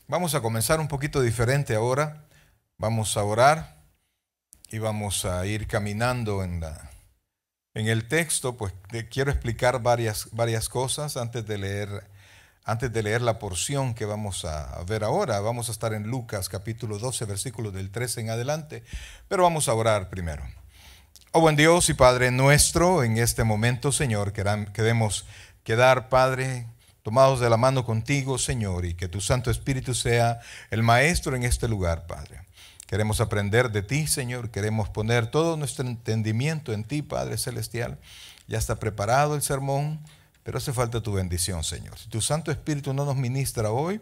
Vamos a comenzar un poquito diferente ahora. Vamos a orar y vamos a ir caminando en el texto. Pues quiero explicar varias cosas antes de leer la porción que vamos a ver ahora. Vamos a estar en Lucas capítulo 12, versículos del 13 en adelante, pero vamos a orar primero. Oh buen Dios y Padre nuestro, en este momento, Señor, queremos quedar, Padre, tomados de la mano contigo, Señor, y que tu Santo Espíritu sea el maestro en este lugar, Padre. Queremos aprender de ti, Señor, queremos poner todo nuestro entendimiento en ti, Padre Celestial. Ya está preparado el sermón, pero hace falta tu bendición, Señor. Si tu Santo Espíritu no nos ministra hoy,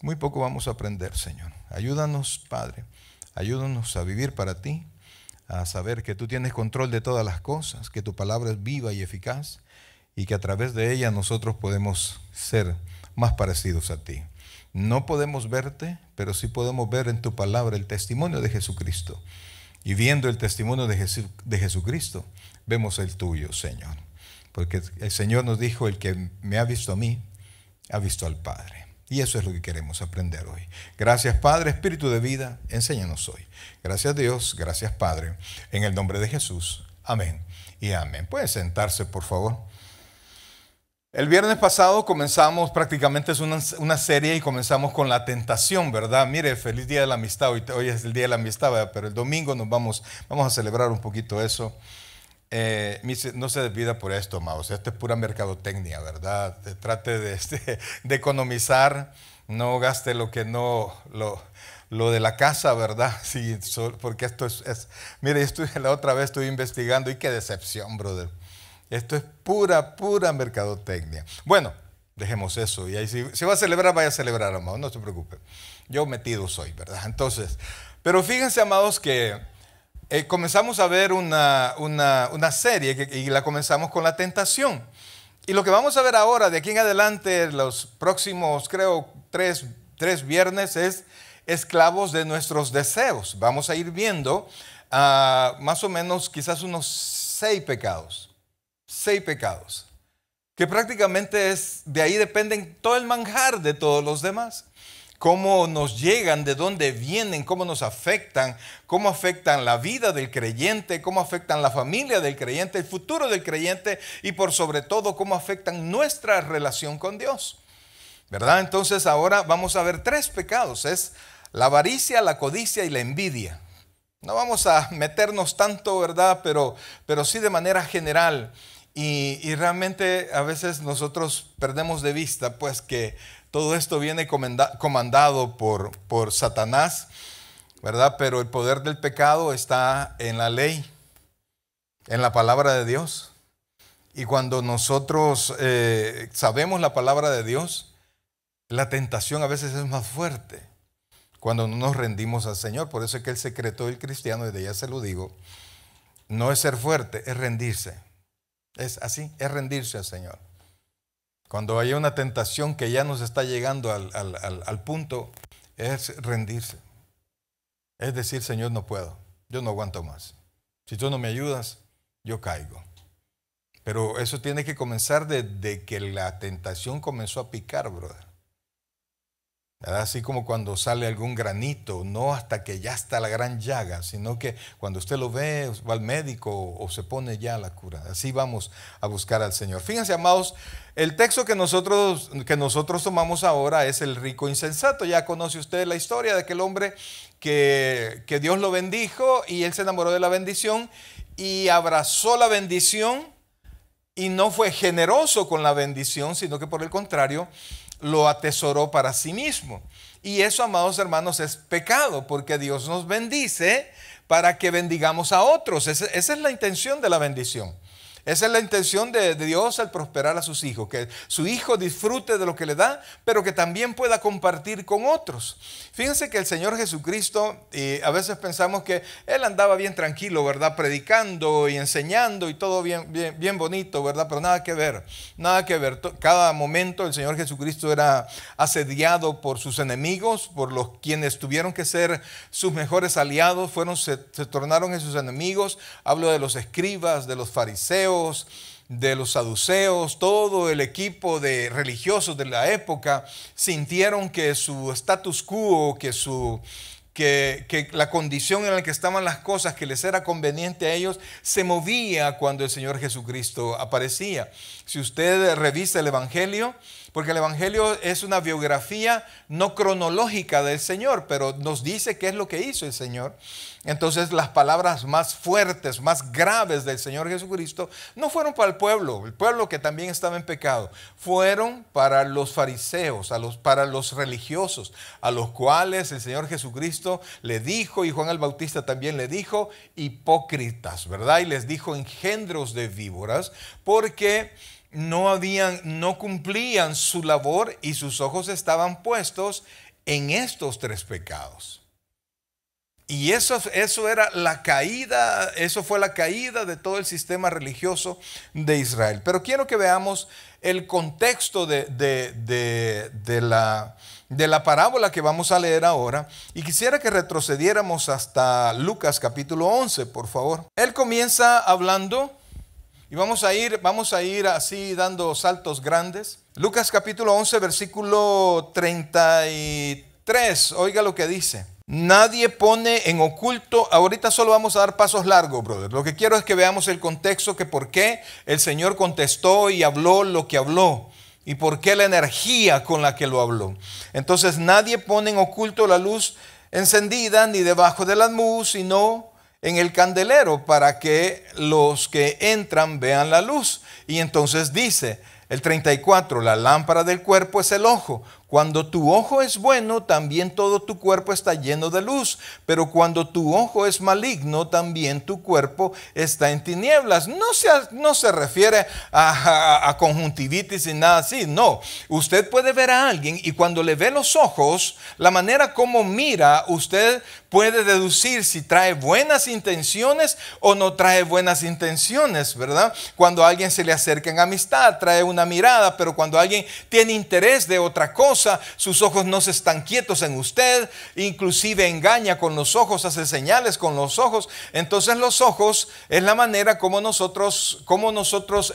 muy poco vamos a aprender, Señor. Ayúdanos, Padre, ayúdanos a vivir para ti, a saber que tú tienes control de todas las cosas, que tu palabra es viva y eficaz y que a través de ella nosotros podemos ser más parecidos a ti. No podemos verte, pero sí podemos ver en tu palabra el testimonio de Jesucristo. Y viendo el testimonio de Jesucristo, vemos el tuyo, Señor. Porque el Señor nos dijo, el que me ha visto a mí, ha visto al Padre. Y eso es lo que queremos aprender hoy. Gracias, Padre, Espíritu de vida, enséñanos hoy. Gracias, Dios, gracias, Padre, en el nombre de Jesús. Amén y amén. Pueden sentarse, por favor. El viernes pasado comenzamos, prácticamente es una serie y comenzamos con la tentación, ¿verdad? Mire, feliz Día de la Amistad, hoy es el Día de la Amistad, ¿verdad? Pero el domingo vamos a celebrar un poquito eso. No se desvida por esto, amados. Esto es pura mercadotecnia, ¿verdad? Trate de economizar, no gaste lo de la casa, ¿verdad? Sí, porque esto mire, la otra vez estuve investigando y qué decepción, brother. Esto es pura mercadotecnia. Bueno, dejemos eso. Y ahí si va a celebrar, vaya a celebrar, amados. No se preocupe. Yo metido soy, ¿verdad? Entonces, pero fíjense, amados, que comenzamos a ver una serie y la comenzamos con la tentación. Y lo que vamos a ver ahora, de aquí en adelante, los próximos, creo, tres viernes, es esclavos de nuestros deseos. Vamos a ir viendo más o menos quizás unos 6 pecados. 6 pecados. Que prácticamente de ahí dependen todo el manjar de todos los demás. Cómo nos llegan, de dónde vienen, cómo nos afectan, cómo afectan la vida del creyente, cómo afectan la familia del creyente, el futuro del creyente y por sobre todo cómo afectan nuestra relación con Dios. ¿Verdad? Entonces ahora vamos a ver 3 pecados. Es la avaricia, la codicia y la envidia. No vamos a meternos tanto, ¿verdad? Pero sí de manera general. Y realmente a veces nosotros perdemos de vista pues que todo esto viene comandado por Satanás, ¿verdad? Pero el poder del pecado está en la ley, en la palabra de Dios. Y cuando nosotros sabemos la palabra de Dios, la tentación a veces es más fuerte cuando no nos rendimos al Señor. Por eso es que el secreto del cristiano, desde ya se lo digo, no es ser fuerte, es rendirse. Es así, es rendirse al Señor. Cuando hay una tentación que ya nos está llegando al punto, es rendirse. Es decir, Señor, no puedo, yo no aguanto más. Si tú no me ayudas, yo caigo. Pero eso tiene que comenzar desde que la tentación comenzó a picar, brother. Así como cuando sale algún granito, no hasta que ya está la gran llaga, sino que cuando usted lo ve, va al médico o se pone ya la cura. Así vamos a buscar al Señor. Fíjense, amados, el texto que nosotros tomamos ahora es el rico insensato. Ya conoce usted la historia de aquel hombre que Dios lo bendijo y él se enamoró de la bendición y abrazó la bendición y no fue generoso con la bendición, sino que por el contrario, lo atesoró para sí mismo. Y eso, amados hermanos, es pecado, porque Dios nos bendice para que bendigamos a otros. Esa es la intención de la bendición. Esa es la intención de Dios al prosperar a sus hijos, que su hijo disfrute de lo que le da, pero que también pueda compartir con otros. Fíjense que el Señor Jesucristo, a veces pensamos que Él andaba bien tranquilo, ¿verdad? Predicando y enseñando y todo bien bonito, ¿verdad? Pero nada que ver, nada que ver. Cada momento el Señor Jesucristo era asediado por sus enemigos, por los quienes tuvieron que ser sus mejores aliados, se tornaron en sus enemigos. Hablo de los escribas, de los fariseos, de los saduceos, todo el equipo de religiosos de la época sintieron que su status quo, que la condición en la que estaban las cosas, que les era conveniente a ellos, se movía cuando el Señor Jesucristo aparecía. Si usted revisa el Evangelio, porque el Evangelio es una biografía no cronológica del Señor, pero nos dice qué es lo que hizo el Señor. Entonces las palabras más fuertes, más graves del Señor Jesucristo no fueron para el pueblo que también estaba en pecado, fueron para los fariseos, para los religiosos, a los cuales el Señor Jesucristo le dijo, y Juan el Bautista también le dijo, hipócritas, ¿verdad? Y les dijo engendros de víboras, porque no cumplían su labor y sus ojos estaban puestos en estos tres pecados. Y eso era la caída, eso fue la caída de todo el sistema religioso de Israel. Pero quiero que veamos el contexto de la parábola que vamos a leer ahora. Y quisiera que retrocediéramos hasta Lucas capítulo 11, por favor. Él comienza hablando y vamos a ir así dando saltos grandes. Lucas capítulo 11, versículo 33. Oiga lo que dice. Nadie pone en oculto, ahorita solo vamos a dar pasos largos, brother. Lo que quiero es que veamos el contexto, que por qué el Señor contestó y habló lo que habló. Y por qué la energía con la que lo habló. Entonces nadie pone en oculto la luz encendida ni debajo del almud, sino en el candelero, para que los que entran vean la luz. Y entonces dice el 34, la lámpara del cuerpo es el ojo. Cuando tu ojo es bueno, también todo tu cuerpo está lleno de luz. Pero cuando tu ojo es maligno, también tu cuerpo está en tinieblas. No se refiere a conjuntivitis y nada así. No, usted puede ver a alguien y cuando le ve los ojos, la manera como mira, usted puede deducir si trae buenas intenciones o no trae buenas intenciones, ¿verdad? Cuando a alguien se le acerca en amistad, trae una mirada, pero cuando alguien tiene interés de otra cosa, sus ojos no se están quietos en usted, inclusive engaña con los ojos, hace señales con los ojos. Entonces los ojos es la manera como nosotros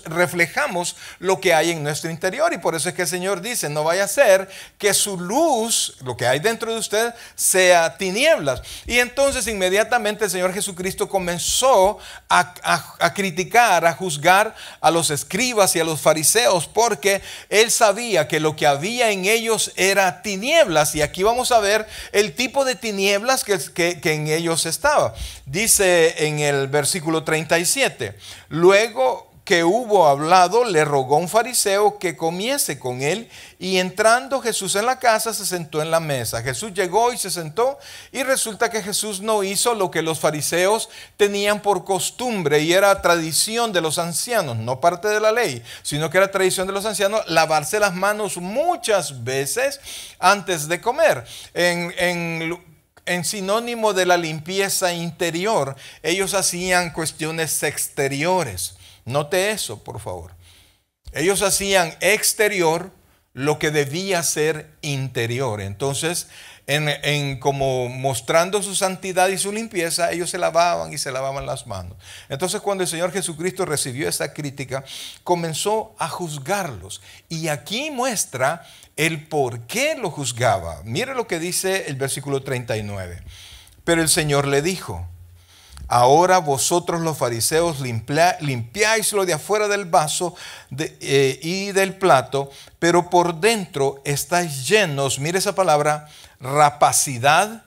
reflejamos lo que hay en nuestro interior, y por eso es que el Señor dice, no vaya a ser que su luz, lo que hay dentro de usted, sea tinieblas. Y entonces inmediatamente el Señor Jesucristo comenzó a criticar, a juzgar a los escribas y a los fariseos, porque Él sabía que lo que había en ellos era tinieblas, y aquí vamos a ver el tipo de tinieblas que en ellos estaba. Dice en el versículo 37, luego que hubo hablado, le rogó un fariseo que comiese con él, y entrando Jesús en la casa, se sentó en la mesa. Jesús llegó y se sentó, y resulta que Jesús no hizo lo que los fariseos tenían por costumbre, y era tradición de los ancianos, no parte de la ley, sino que era tradición de los ancianos lavarse las manos muchas veces antes de comer. En sinónimo de la limpieza interior, ellos hacían cuestiones exteriores. Note eso, por favor. Ellos hacían exterior lo que debía ser interior. Entonces, como mostrando su santidad y su limpieza, ellos se lavaban y se lavaban las manos. Entonces, cuando el Señor Jesucristo recibió esa crítica, comenzó a juzgarlos. Y aquí muestra el por qué lo juzgaba. Mire lo que dice el versículo 39. Pero el Señor le dijo, ahora vosotros los fariseos limpiáis lo de afuera del vaso y del plato, pero por dentro estáis llenos, mire esa palabra, rapacidad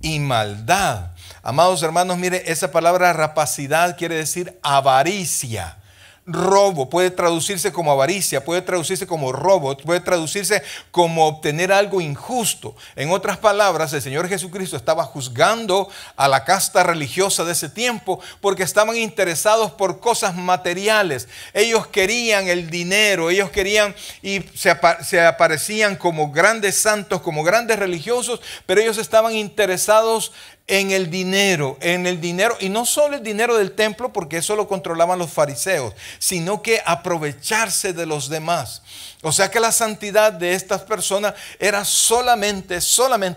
y maldad. Amados hermanos, mire, esa palabra rapacidad quiere decir avaricia. Robo puede traducirse como avaricia, puede traducirse como robo, puede traducirse como obtener algo injusto. En otras palabras, el Señor Jesucristo estaba juzgando a la casta religiosa de ese tiempo porque estaban interesados por cosas materiales. Ellos querían el dinero, ellos querían y se aparecían como grandes santos, como grandes religiosos, pero ellos estaban interesados en el dinero, y no solo el dinero del templo, porque eso lo controlaban los fariseos, sino que aprovecharse de los demás. O sea que la santidad de estas personas era solamente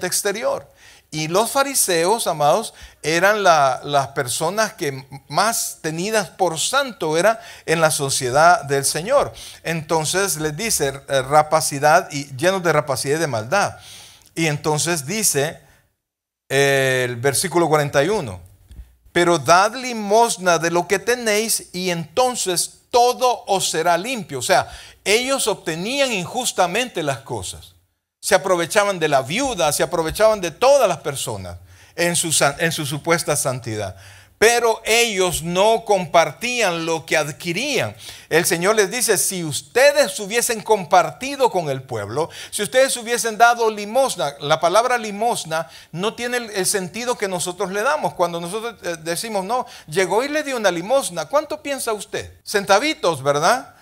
exterior. Y los fariseos, amados, eran las personas que más tenidas por santo era en la sociedad del Señor. Entonces les dice rapacidad y llenos de rapacidad y de maldad. Y entonces dice el versículo 41, pero dad limosna de lo que tenéis y entonces todo os será limpio. O sea, ellos obtenían injustamente las cosas. Se aprovechaban de la viuda, se aprovechaban de todas las personas en su supuesta santidad. Pero ellos no compartían lo que adquirían. El Señor les dice, si ustedes hubiesen compartido con el pueblo, si ustedes hubiesen dado limosna, la palabra limosna no tiene el sentido que nosotros le damos. Cuando nosotros decimos, no, llegó y le dio una limosna, ¿cuánto piensa usted? Centavitos, ¿verdad?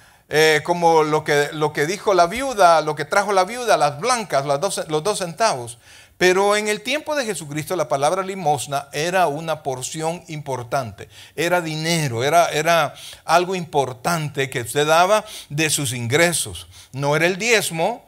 Como lo que dijo la viuda, lo que trajo la viuda, las blancas, los 2 centavos. Pero en el tiempo de Jesucristo la palabra limosna era una porción importante, era dinero, era algo importante que usted daba de sus ingresos. No era el diezmo,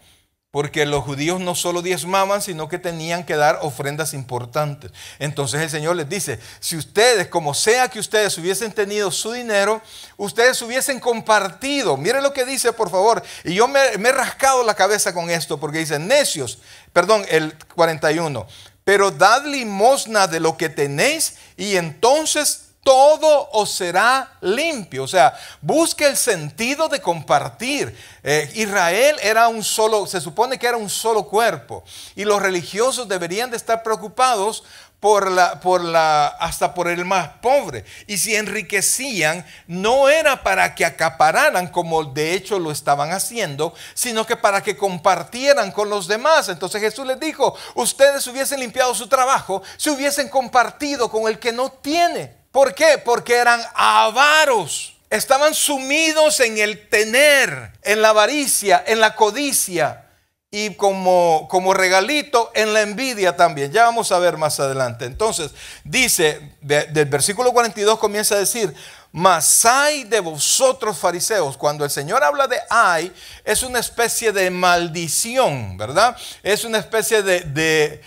porque los judíos no solo diezmaban, sino que tenían que dar ofrendas importantes. Entonces el Señor les dice, si ustedes, como sea que ustedes hubiesen tenido su dinero, ustedes hubiesen compartido. Mire lo que dice, por favor. Y yo me he rascado la cabeza con esto, porque dice, necios, perdón, el 41, pero dad limosna de lo que tenéis y entonces todo os será limpio. O sea, busque el sentido de compartir. Israel era un solo, se supone que era un solo cuerpo. Y los religiosos deberían de estar preocupados hasta por el más pobre. Y si enriquecían, no era para que acapararan como de hecho lo estaban haciendo, sino que para que compartieran con los demás. Entonces Jesús les dijo, ustedes hubiesen limpiado su trabajo si hubiesen compartido con el que no tiene. ¿Por qué? Porque eran avaros. Estaban sumidos en el tener, en la avaricia, en la codicia y como regalito en la envidia también. Ya vamos a ver más adelante. Entonces dice, del versículo 42 comienza a decir, mas ay de vosotros fariseos. Cuando el Señor habla de ay, es una especie de maldición, ¿verdad? Es una especie de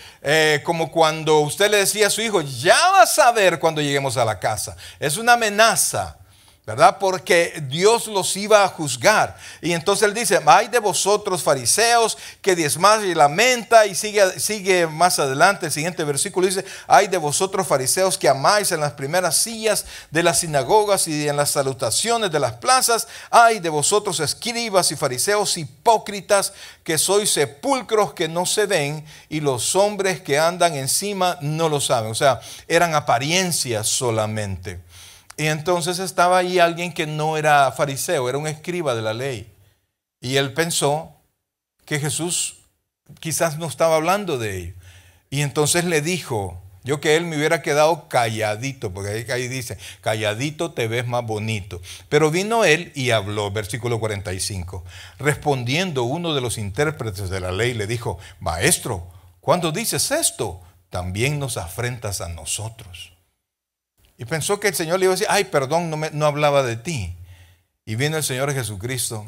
como cuando usted le decía a su hijo, ya vas a ver cuando lleguemos a la casa. Es una amenaza, ¿verdad? Porque Dios los iba a juzgar. Y entonces él dice, ay de vosotros fariseos que diezmáis y lamenta. Y sigue más adelante el siguiente versículo, dice, ay de vosotros fariseos que amáis en las primeras sillas de las sinagogas y en las salutaciones de las plazas. Ay de vosotros escribas y fariseos hipócritas que sois sepulcros que no se ven y los hombres que andan encima no lo saben. O sea, eran apariencias solamente. Y entonces estaba ahí alguien que no era fariseo, era un escriba de la ley. Y él pensó que Jesús quizás no estaba hablando de ello. Y entonces le dijo, yo que él me hubiera quedado calladito, porque ahí dice, calladito te ves más bonito. Pero vino él y habló, versículo 45. Respondiendo uno de los intérpretes de la ley le dijo, maestro, cuando dices esto, también nos afrentas a nosotros. Y pensó que el Señor le iba a decir, ay, perdón, no hablaba de ti. Y vino el Señor Jesucristo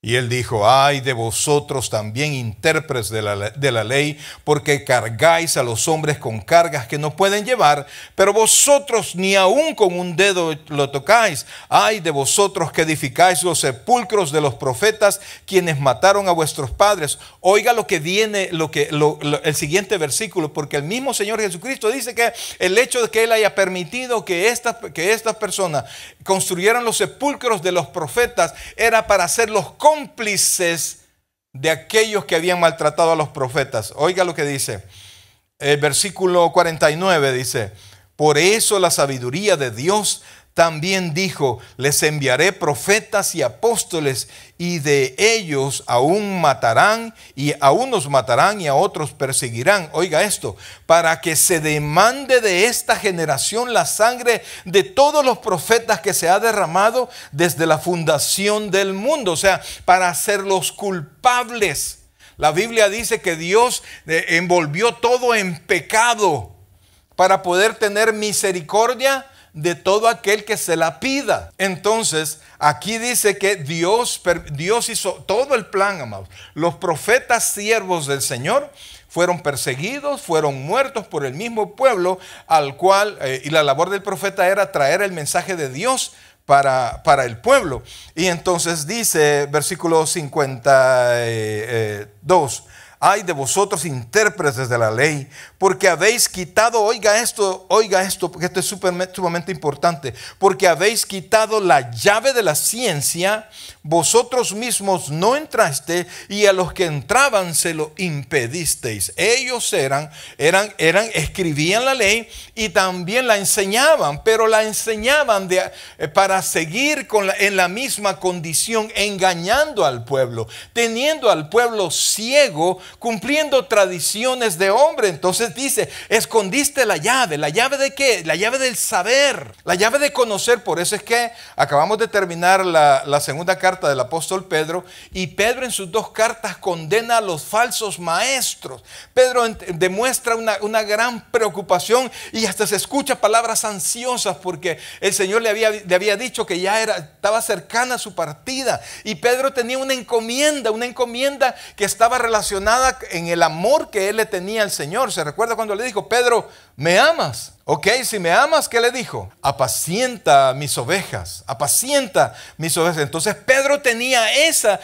y él dijo, ay de vosotros también intérpretes de la ley, porque cargáis a los hombres con cargas que no pueden llevar, pero vosotros ni aun con un dedo lo tocáis. Ay de vosotros que edificáis los sepulcros de los profetas, quienes mataron a vuestros padres. Oiga lo que viene, el siguiente versículo, porque el mismo Señor Jesucristo dice que el hecho de que Él haya permitido que estas personas construyeran los sepulcros de los profetas era para hacer los cómplices de aquellos que habían maltratado a los profetas. Oiga lo que dice el versículo 49, dice, por eso la sabiduría de Dios también dijo, les enviaré profetas y apóstoles, y de ellos a unos matarán y a otros perseguirán. Oiga esto, para que se demande de esta generación la sangre de todos los profetas que se ha derramado desde la fundación del mundo. O sea, para hacerlos culpables. La Biblia dice que Dios envolvió todo en pecado para poder tener misericordia de todo aquel que se la pida. Entonces, aquí dice que Dios hizo todo el plan, amados. Los profetas siervos del Señor fueron perseguidos, fueron muertos por el mismo pueblo al cual, y la labor del profeta era traer el mensaje de Dios para el pueblo. Y entonces dice, versículo 52, ay de vosotros intérpretes de la ley, porque habéis quitado, oiga esto, porque esto es sumamente importante, porque habéis quitado la llave de la ciencia, vosotros mismos no entraste y a los que entraban se lo impedisteis. Ellos escribían la ley y también la enseñaban, pero la enseñaban para seguir en la misma condición, engañando al pueblo, teniendo al pueblo ciego, cumpliendo tradiciones de hombre. Entonces dice, escondiste la llave ¿de qué? La llave del saber, la llave de conocer. Por eso es que acabamos de terminar la segunda carta del apóstol Pedro, y Pedro en sus dos cartas condena a los falsos maestros. Pedro demuestra una gran preocupación y hasta se escucha palabras ansiosas porque el Señor le había dicho que ya estaba cercana su partida, y Pedro tenía una encomienda que estaba relacionada en el amor que él le tenía al Señor. ¿Se recuerda cuando le dijo, Pedro, ¿me amas? Ok, si me amas, ¿qué le dijo? Apacienta mis ovejas, apacienta mis ovejas. Entonces Pedro tenía esa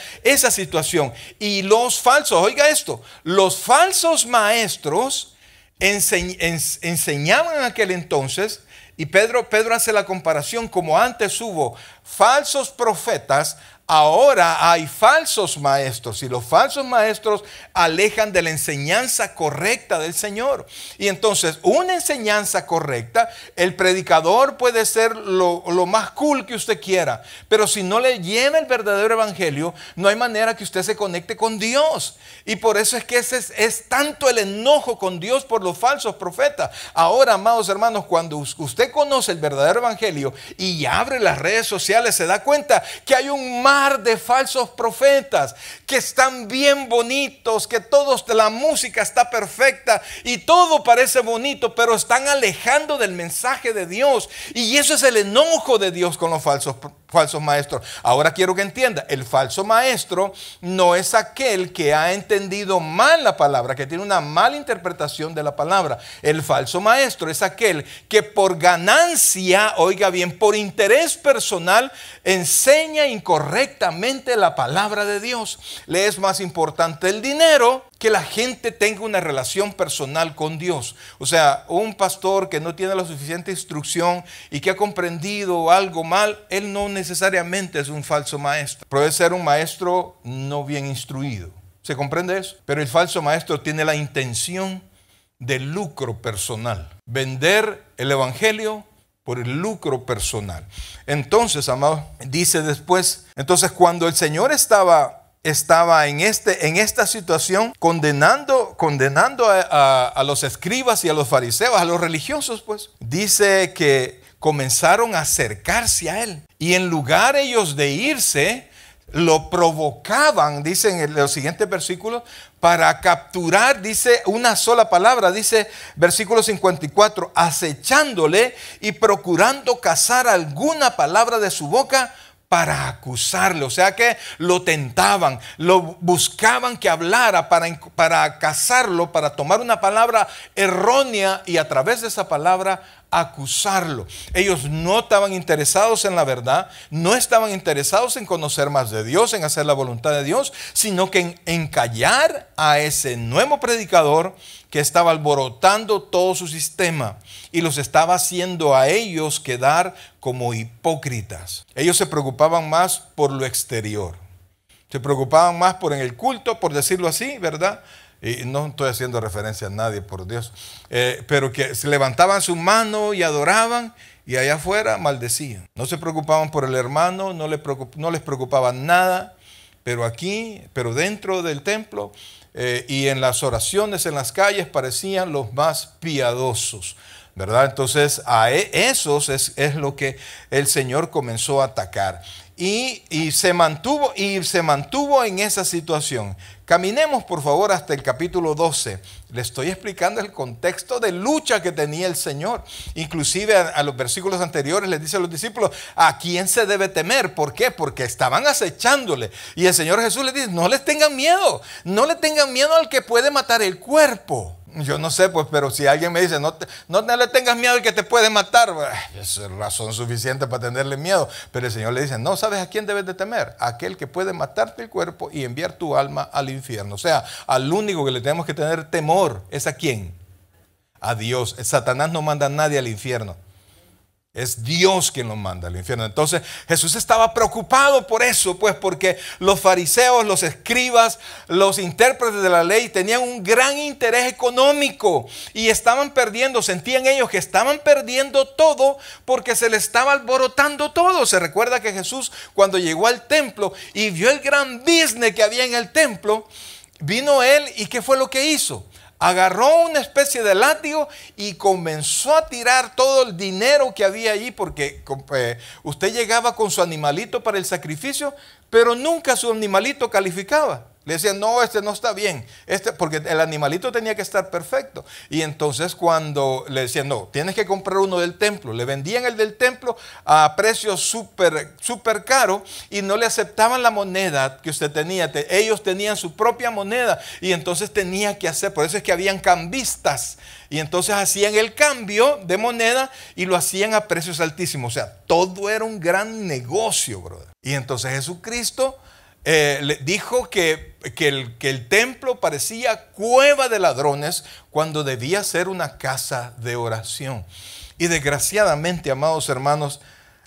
situación. Y los falsos, oiga esto, los falsos maestros enseñaban en aquel entonces, y Pedro hace la comparación, como antes hubo falsos profetas, ahora hay falsos maestros, y los falsos maestros alejan de la enseñanza correcta del Señor. Y entonces, una enseñanza correcta, el predicador puede ser lo más cool que usted quiera, pero si no le lleva el verdadero evangelio, no hay manera que usted se conecte con Dios. Y por eso es que es tanto el enojo con Dios por los falsos profetas. Ahora, amados hermanos, cuando usted conoce el verdadero evangelio y abre las redes sociales, se da cuenta que hay un mar de falsos profetas que están bien bonitos, que la música está perfecta y todo parece bonito, pero están alejando del mensaje de Dios. Y eso es el enojo de Dios con los falsos maestros. Ahora quiero que entienda, el falso maestro no es aquel que ha entendido mal la palabra, que tiene una mala interpretación de la palabra. El falso maestro es aquel que por ganancia, oiga bien, por interés personal, enseña incorrectamente la palabra de Dios. Le es más importante el dinero que la gente tenga una relación personal con Dios. O sea, un pastor que no tiene la suficiente instrucción y que ha comprendido algo mal, él no necesariamente es un falso maestro. Puede ser un maestro no bien instruido. ¿Se comprende eso? Pero el falso maestro tiene la intención de lucro personal. Vender el evangelio por el lucro personal. Entonces, amado, dice después, entonces cuando el Señor estaba en esta situación, condenando a los escribas y a los fariseos, a los religiosos, pues, dice que comenzaron a acercarse a él. Y en lugar ellos de irse, lo provocaban, dice en los siguientes versículos, para capturar, dice una sola palabra, dice versículo 54, acechándole y procurando cazar alguna palabra de su boca para acusarle. O sea que lo tentaban, lo buscaban que hablara para cazarlo, para tomar una palabra errónea y a través de esa palabra acusarlo. Ellos no estaban interesados en la verdad, no estaban interesados en conocer más de Dios, en hacer la voluntad de Dios, sino que en callar a ese nuevo predicador que estaba alborotando todo su sistema y los estaba haciendo a ellos quedar como hipócritas. Ellos se preocupaban más por lo exterior, se preocupaban más por en el culto, por decirlo así, ¿verdad? Y no estoy haciendo referencia a nadie, por Dios, pero que se levantaban su mano y adoraban, y allá afuera maldecían. No se preocupaban por el hermano, no les preocupaba nada, pero dentro del templo y en las oraciones en las calles parecían los más piadosos, ¿verdad? Entonces a esos es lo que el Señor comenzó a atacar. Y se mantuvo en esa situación, Caminemos por favor hasta el capítulo 12. Le estoy explicando el contexto de lucha que tenía el Señor. Inclusive a los versículos anteriores les dice a los discípulos, ¿a quién se debe temer? ¿Por qué? Porque estaban acechándole. Y el Señor Jesús les dice, no les tengan miedo. No le tengan miedo al que puede matar el cuerpo. Yo no sé, pues, pero si alguien me dice, no le tengas miedo al que te puede matar, es razón suficiente para tenerle miedo. Pero el Señor le dice, no, ¿sabes a quién debes de temer? A aquel que puede matarte el cuerpo y enviar tu alma al infierno. O sea, al único que le tenemos que tener temor, ¿es a quién? A Dios. Satanás no manda a nadie al infierno. Es Dios quien lo manda al infierno. Entonces Jesús estaba preocupado por eso, pues porque los fariseos, los escribas, los intérpretes de la ley tenían un gran interés económico y estaban perdiendo, sentían ellos que estaban perdiendo todo porque se les estaba alborotando todo. Se recuerda que Jesús cuando llegó al templo y vio el gran business que había en el templo, vino él y ¿qué fue lo que hizo? Agarró una especie de látigo y comenzó a tirar todo el dinero que había allí, porque usted llegaba con su animalito para el sacrificio, pero nunca su animalito calificaba. Le decían, no, este no está bien, porque el animalito tenía que estar perfecto. Y entonces cuando le decían, no, tienes que comprar uno del templo, le vendían el del templo a precio súper caro y no le aceptaban la moneda que usted tenía. Ellos tenían su propia moneda y entonces tenía que hacer, por eso es que habían cambistas. Y entonces hacían el cambio de moneda y lo hacían a precios altísimos. O sea, todo era un gran negocio, brother. Y entonces Jesucristo le dijo que el templo parecía cueva de ladrones cuando debía ser una casa de oración. Y desgraciadamente, amados hermanos,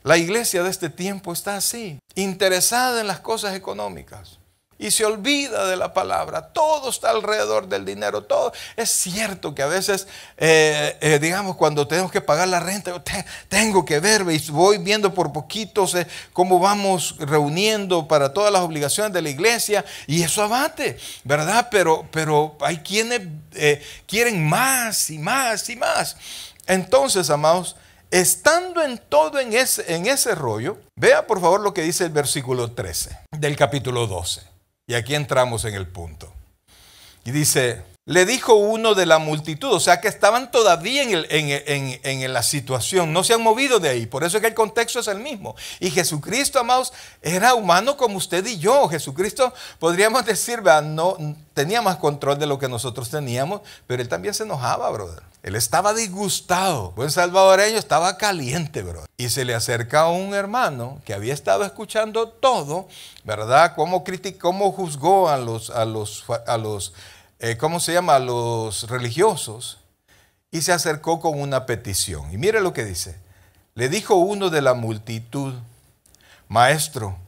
la iglesia de este tiempo está así, interesada en las cosas económicas. Y se olvida de la palabra. Todo está alrededor del dinero. Todo. Es cierto que a veces, digamos, cuando tenemos que pagar la renta, yo tengo que ver, y voy viendo por poquitos cómo vamos reuniendo para todas las obligaciones de la iglesia. Y eso abate, ¿verdad? Pero hay quienes quieren más y más y más. Entonces, amados, estando en todo en ese rollo, vea por favor lo que dice el versículo 13 del capítulo 12. Y aquí entramos en el punto. Y dice, le dijo uno de la multitud, o sea que estaban todavía en la situación, no se han movido de ahí, por eso es que el contexto es el mismo. Y Jesucristo, amados, era humano como usted y yo. Jesucristo, podríamos decir, no tenía más control de lo que nosotros teníamos, pero él también se enojaba, brother. Él estaba disgustado. Buen salvadoreño, estaba caliente, brother. Y se le acerca a un hermano que había estado escuchando todo, ¿verdad? Cómo juzgó a los ¿cómo se llama? A los religiosos. Y se acercó con una petición. Y mire lo que dice. Le dijo uno de la multitud, maestro,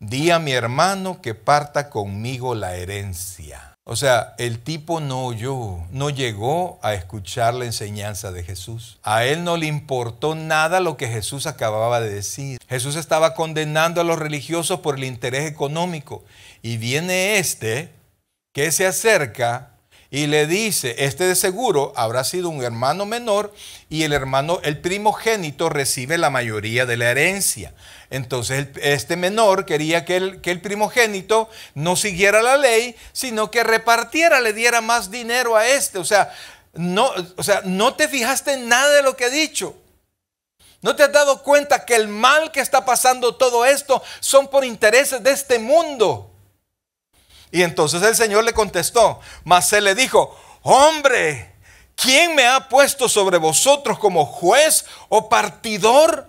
di a mi hermano que parta conmigo la herencia. O sea, el tipo no oyó, no llegó a escuchar la enseñanza de Jesús. A él no le importó nada lo que Jesús acababa de decir. Jesús estaba condenando a los religiosos por el interés económico. Y viene que se acerca y le dice, de seguro habrá sido un hermano menor y el primogénito recibe la mayoría de la herencia. Entonces este menor quería que el primogénito no siguiera la ley, sino que repartiera, le diera más dinero a este. O sea, no te fijaste en nada de lo que he dicho. ¿No te has dado cuenta que el mal que está pasando todo esto son por intereses de este mundo? Y entonces el Señor le contestó, mas él le dijo, hombre, ¿quién me ha puesto sobre vosotros como juez o partidor?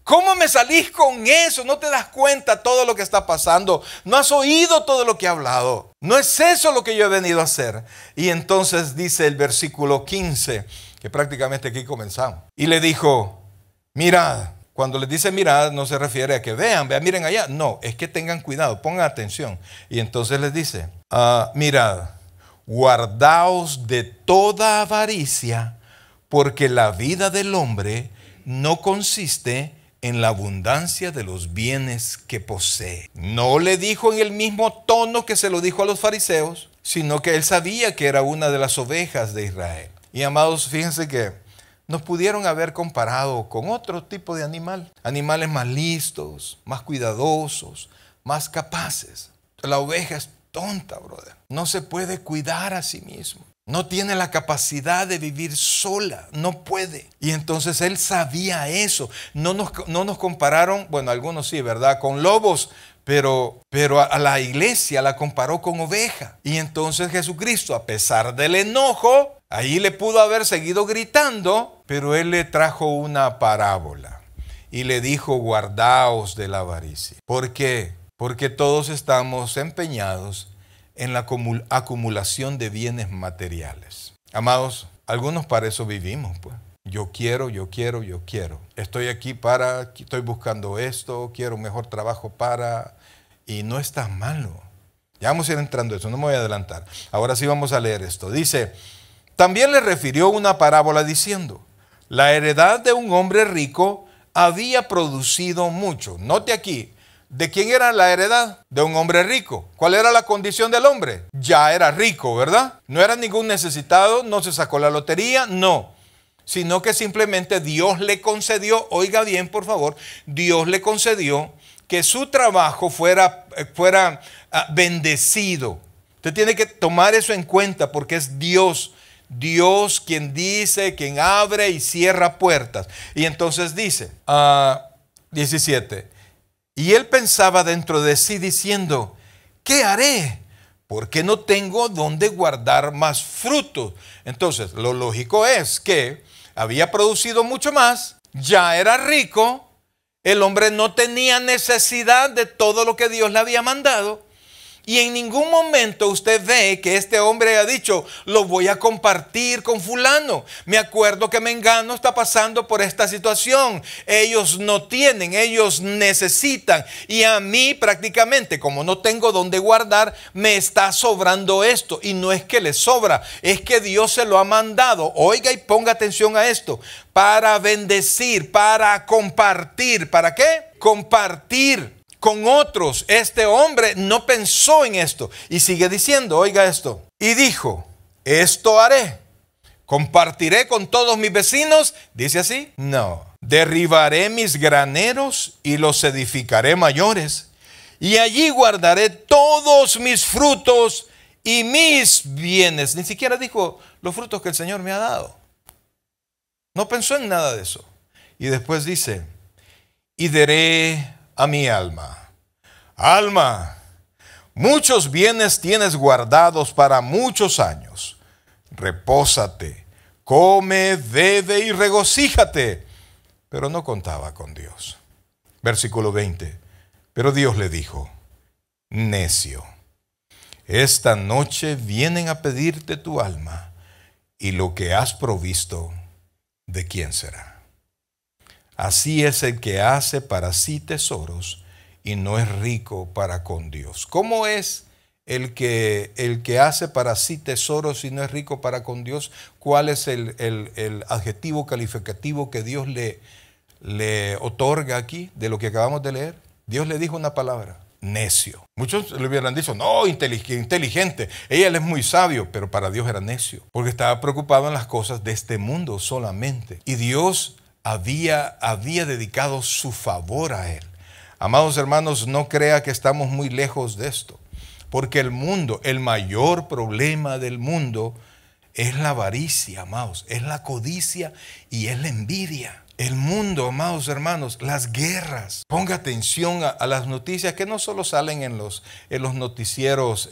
¿Cómo me salís con eso? ¿No te das cuenta todo lo que está pasando? ¿No has oído todo lo que he hablado? ¿No es eso lo que yo he venido a hacer? Y entonces dice el versículo 15, que prácticamente aquí comenzamos. Y le dijo, mirad. Cuando les dice mirad, no se refiere a que vean, miren allá. No, es que tengan cuidado, pongan atención. Y entonces les dice, mirad, guardaos de toda avaricia, porque la vida del hombre no consiste en la abundancia de los bienes que posee. No le dijo en el mismo tono que se lo dijo a los fariseos, sino que él sabía que era una de las ovejas de Israel. Y amados, fíjense que nos pudieron haber comparado con otro tipo de animal. Animales más listos, más cuidadosos, más capaces. La oveja es tonta, brother. No se puede cuidar a sí mismo. No tiene la capacidad de vivir sola, no puede. Y entonces él sabía eso. No nos compararon, bueno, algunos sí, ¿verdad? Con lobos, pero a la iglesia la comparó con oveja. Y entonces Jesucristo, a pesar del enojo, ahí le pudo haber seguido gritando, pero él le trajo una parábola y le dijo: guardaos de la avaricia. ¿Por qué? Porque todos estamos empeñados en la acumulación de bienes materiales. Amados, algunos para eso vivimos, pues. Yo quiero. Estoy aquí estoy buscando esto, quiero un mejor trabajo y no está malo. Ya vamos a ir entrando en eso, no me voy a adelantar. Ahora sí vamos a leer esto. Dice, también le refirió una parábola diciendo, la heredad de un hombre rico había producido mucho. Note aquí, ¿de quién era la heredad? De un hombre rico. ¿Cuál era la condición del hombre? Ya era rico, ¿verdad? No era ningún necesitado, no se sacó la lotería, no. Sino que simplemente Dios le concedió, oiga bien por favor, Dios le concedió que su trabajo fuera bendecido. Usted tiene que tomar eso en cuenta porque es Dios quien dice, quien abre y cierra puertas. Y entonces dice, 17, y él pensaba dentro de sí diciendo, ¿qué haré? Porque no tengo dónde guardar más frutos. Entonces, lo lógico es que había producido mucho más, ya era rico, el hombre no tenía necesidad de todo lo que Dios le había mandado. Y en ningún momento usted ve que este hombre ha dicho, lo voy a compartir con fulano. Me acuerdo que Mengano está pasando por esta situación. Ellos no tienen, ellos necesitan. Y a mí prácticamente, como no tengo dónde guardar, me está sobrando esto. Y no es que le sobra, es que Dios se lo ha mandado. Oiga y ponga atención a esto. Para bendecir, para compartir. ¿Para qué? Compartir con otros. Este hombre no pensó en esto y sigue diciendo, oiga esto, y dijo, esto haré, compartiré con todos mis vecinos, dice así, no, derribaré mis graneros y los edificaré mayores y allí guardaré todos mis frutos y mis bienes. Ni siquiera dijo los frutos que el Señor me ha dado, no pensó en nada de eso. Y después dice, y diré a mi alma, alma, muchos bienes tienes guardados para muchos años. Repósate, come, bebe y regocíjate. Pero no contaba con Dios. Versículo 20. Pero Dios le dijo, necio, esta noche vienen a pedirte tu alma y lo que has provisto, ¿de quién será? Así es el que hace para sí tesoros y no es rico para con Dios. ¿Cómo es el que hace para sí tesoros y no es rico para con Dios? ¿Cuál es el adjetivo calificativo que Dios le otorga aquí de lo que acabamos de leer? Dios le dijo una palabra, necio. Muchos le hubieran dicho, no, inteligente. Él es muy sabio, pero para Dios era necio, porque estaba preocupado en las cosas de este mundo solamente. Y Dios había dedicado su favor a él. Amados hermanos, no crea que estamos muy lejos de esto, porque el mundo, el mayor problema del mundo es la avaricia, amados, es la codicia y es la envidia. El mundo, amados hermanos, las guerras. Ponga atención a las noticias que no solo salen en los noticieros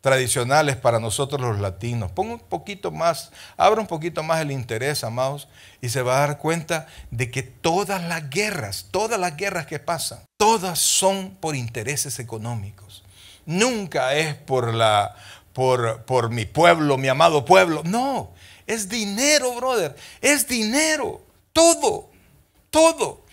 tradicionales para nosotros los latinos. Ponga un poquito más, abra un poquito más el interés, amados, y se va a dar cuenta de que todas las guerras que pasan, todas son por intereses económicos. Nunca es por mi pueblo, mi amado pueblo. No, es dinero, brother, es dinero, todo.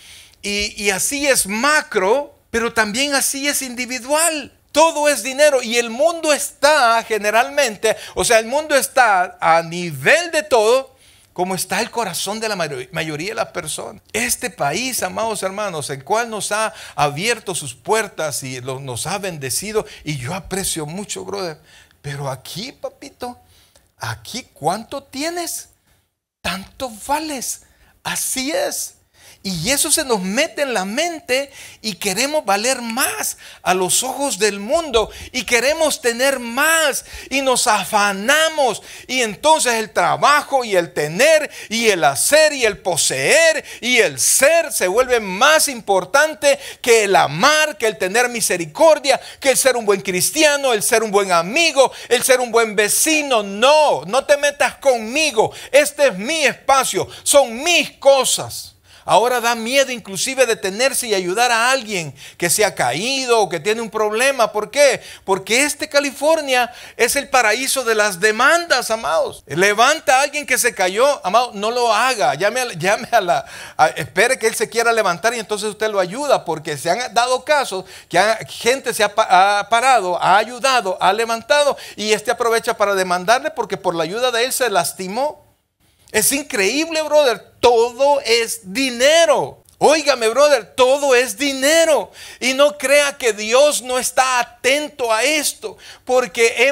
Y así es macro, pero también así es individual. Todo es dinero y el mundo está generalmente, el mundo está a nivel de todo, como está el corazón de la mayoría de las personas. Este país, amados hermanos, el cual nos ha abierto sus puertas y nos ha bendecido, y yo aprecio mucho, brother. Pero aquí, papito, aquí, ¿cuánto tienes? Tanto vales. Así es. Y eso se nos mete en la mente y queremos valer más a los ojos del mundo y queremos tener más y nos afanamos. Y entonces el trabajo y el tener y el hacer y el poseer y el ser se vuelve más importante que el amar, que el tener misericordia, que el ser un buen cristiano, el ser un buen amigo, el ser un buen vecino. No, no te metas conmigo. Este es mi espacio, son mis cosas. Ahora da miedo inclusive detenerse y ayudar a alguien que se ha caído o que tiene un problema. ¿Por qué? Porque California es el paraíso de las demandas, amados. Levanta a alguien que se cayó, amado, no lo haga. Espere que él se quiera levantar y entonces usted lo ayuda, porque se han dado casos que gente se ha parado, ha ayudado, ha levantado y aprovecha para demandarle porque por la ayuda de él se lastimó. Es increíble, brother. Todo es dinero. Óigame, brother, todo es dinero. Y no crea que Dios no está atento a esto. Porque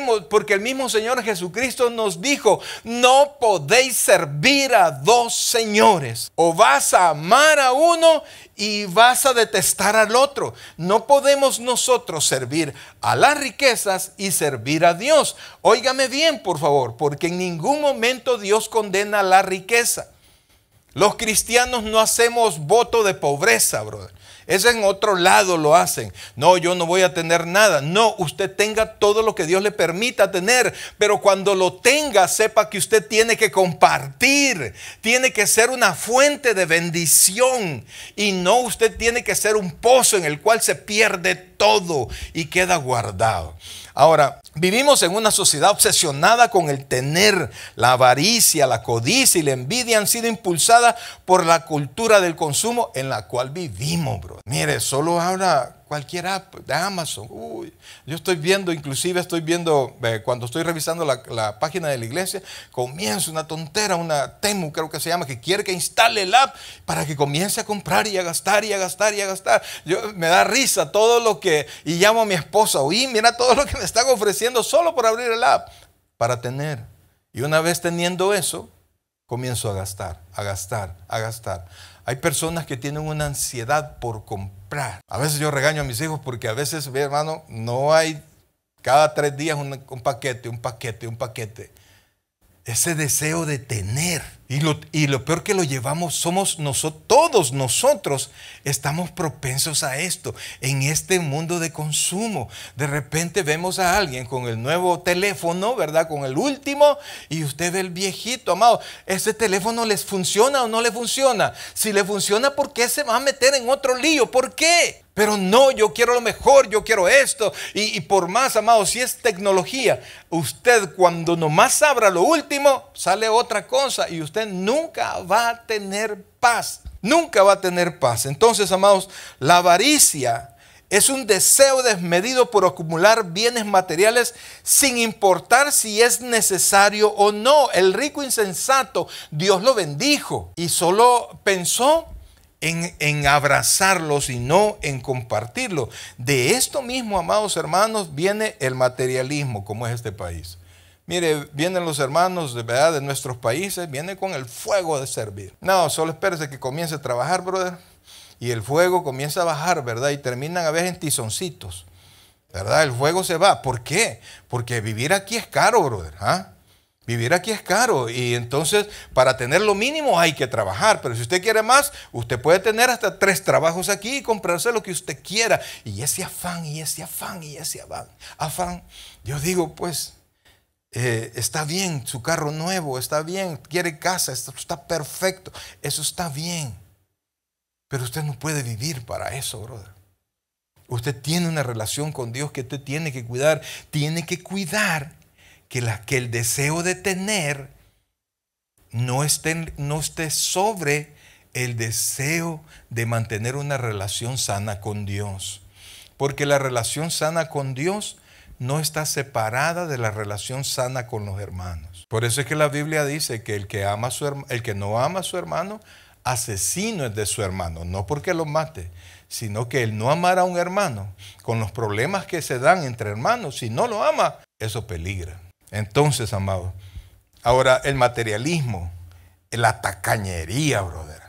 el mismo Señor Jesucristo nos dijo: no podéis servir a dos señores. O vas a amar a uno y vas a detestar al otro. No podemos nosotros servir a las riquezas y servir a Dios. Óigame bien, por favor, porque en ningún momento Dios condena la riqueza. Los cristianos no hacemos voto de pobreza, brother. Eso en otro lado lo hacen. No, yo no voy a tener nada. No, usted tenga todo lo que Dios le permita tener. Pero cuando lo tenga, sepa que usted tiene que compartir. Tiene que ser una fuente de bendición. Y no, usted tiene que ser un pozo en el cual se pierde todo y queda guardado. Ahora, vivimos en una sociedad obsesionada con el tener. La avaricia, la codicia y la envidia han sido impulsadas por la cultura del consumo en la cual vivimos, bro. Mire, solo habla cualquier app de Amazon. Yo estoy viendo, cuando estoy revisando la página de la iglesia, comienza una tontera, una Temu creo que se llama, que quiere que instale el app para que comience a comprar y a gastar y a gastar y a gastar. Me da risa todo lo que, y llamo a mi esposa: oí, mira todo lo que me están ofreciendo solo por abrir el app para tener. Y una vez teniendo eso, comienzo a gastar, a gastar, a gastar. Hay personas que tienen una ansiedad por comprar. A veces yo regaño a mis hijos porque a veces, mi hermano, no hay cada 3 días un paquete. Ese deseo de tener. Y lo peor que lo llevamos somos todos nosotros estamos propensos a esto. En este mundo de consumo, de repente vemos a alguien con el nuevo teléfono, ¿verdad? Con el último, y usted ve el viejito, amado. ¿Ese teléfono les funciona o no le funciona? Si le funciona, ¿por qué se va a meter en otro lío? ¿Por qué? Pero no, yo quiero lo mejor, yo quiero esto. Y por más, amado, si es tecnología, usted cuando nomás abra lo último, sale otra cosa y usted nunca va a tener paz. Nunca va a tener paz. Entonces, amados, la avaricia es un deseo desmedido por acumular bienes materiales sin importar si es necesario o no. El rico insensato, Dios lo bendijo y solo pensó en abrazarlos y no en compartirlo. De esto mismo, amados hermanos, viene el materialismo, como es este país. Mire, vienen los hermanos de nuestros países, vienen con el fuego de servir. No, solo espérese que comience a trabajar, brother, y el fuego comienza a bajar, ¿verdad? Y terminan a veces en tizoncitos, ¿verdad? El fuego se va. ¿Por qué? Porque vivir aquí es caro, brother, ¿ah? Vivir aquí es caro y entonces para tener lo mínimo hay que trabajar. Pero si usted quiere más, usted puede tener hasta 3 trabajos aquí y comprarse lo que usted quiera. Y ese afán, y ese afán, y ese afán. Yo digo, pues, está bien, su carro nuevo, está bien, quiere casa, esto está perfecto, eso está bien. Pero usted no puede vivir para eso, brother. Usted tiene una relación con Dios que usted tiene que cuidar. Tiene que cuidar que el deseo de tener no esté sobre el deseo de mantener una relación sana con Dios. Porque la relación sana con Dios no está separada de la relación sana con los hermanos. Por eso es que la Biblia dice que el que no ama a su hermano, asesino es de su hermano. No porque lo mate, sino que el no amar a un hermano, con los problemas que se dan entre hermanos, si no lo ama, eso peligra. Entonces, amado, ahora el materialismo, la tacañería, brother.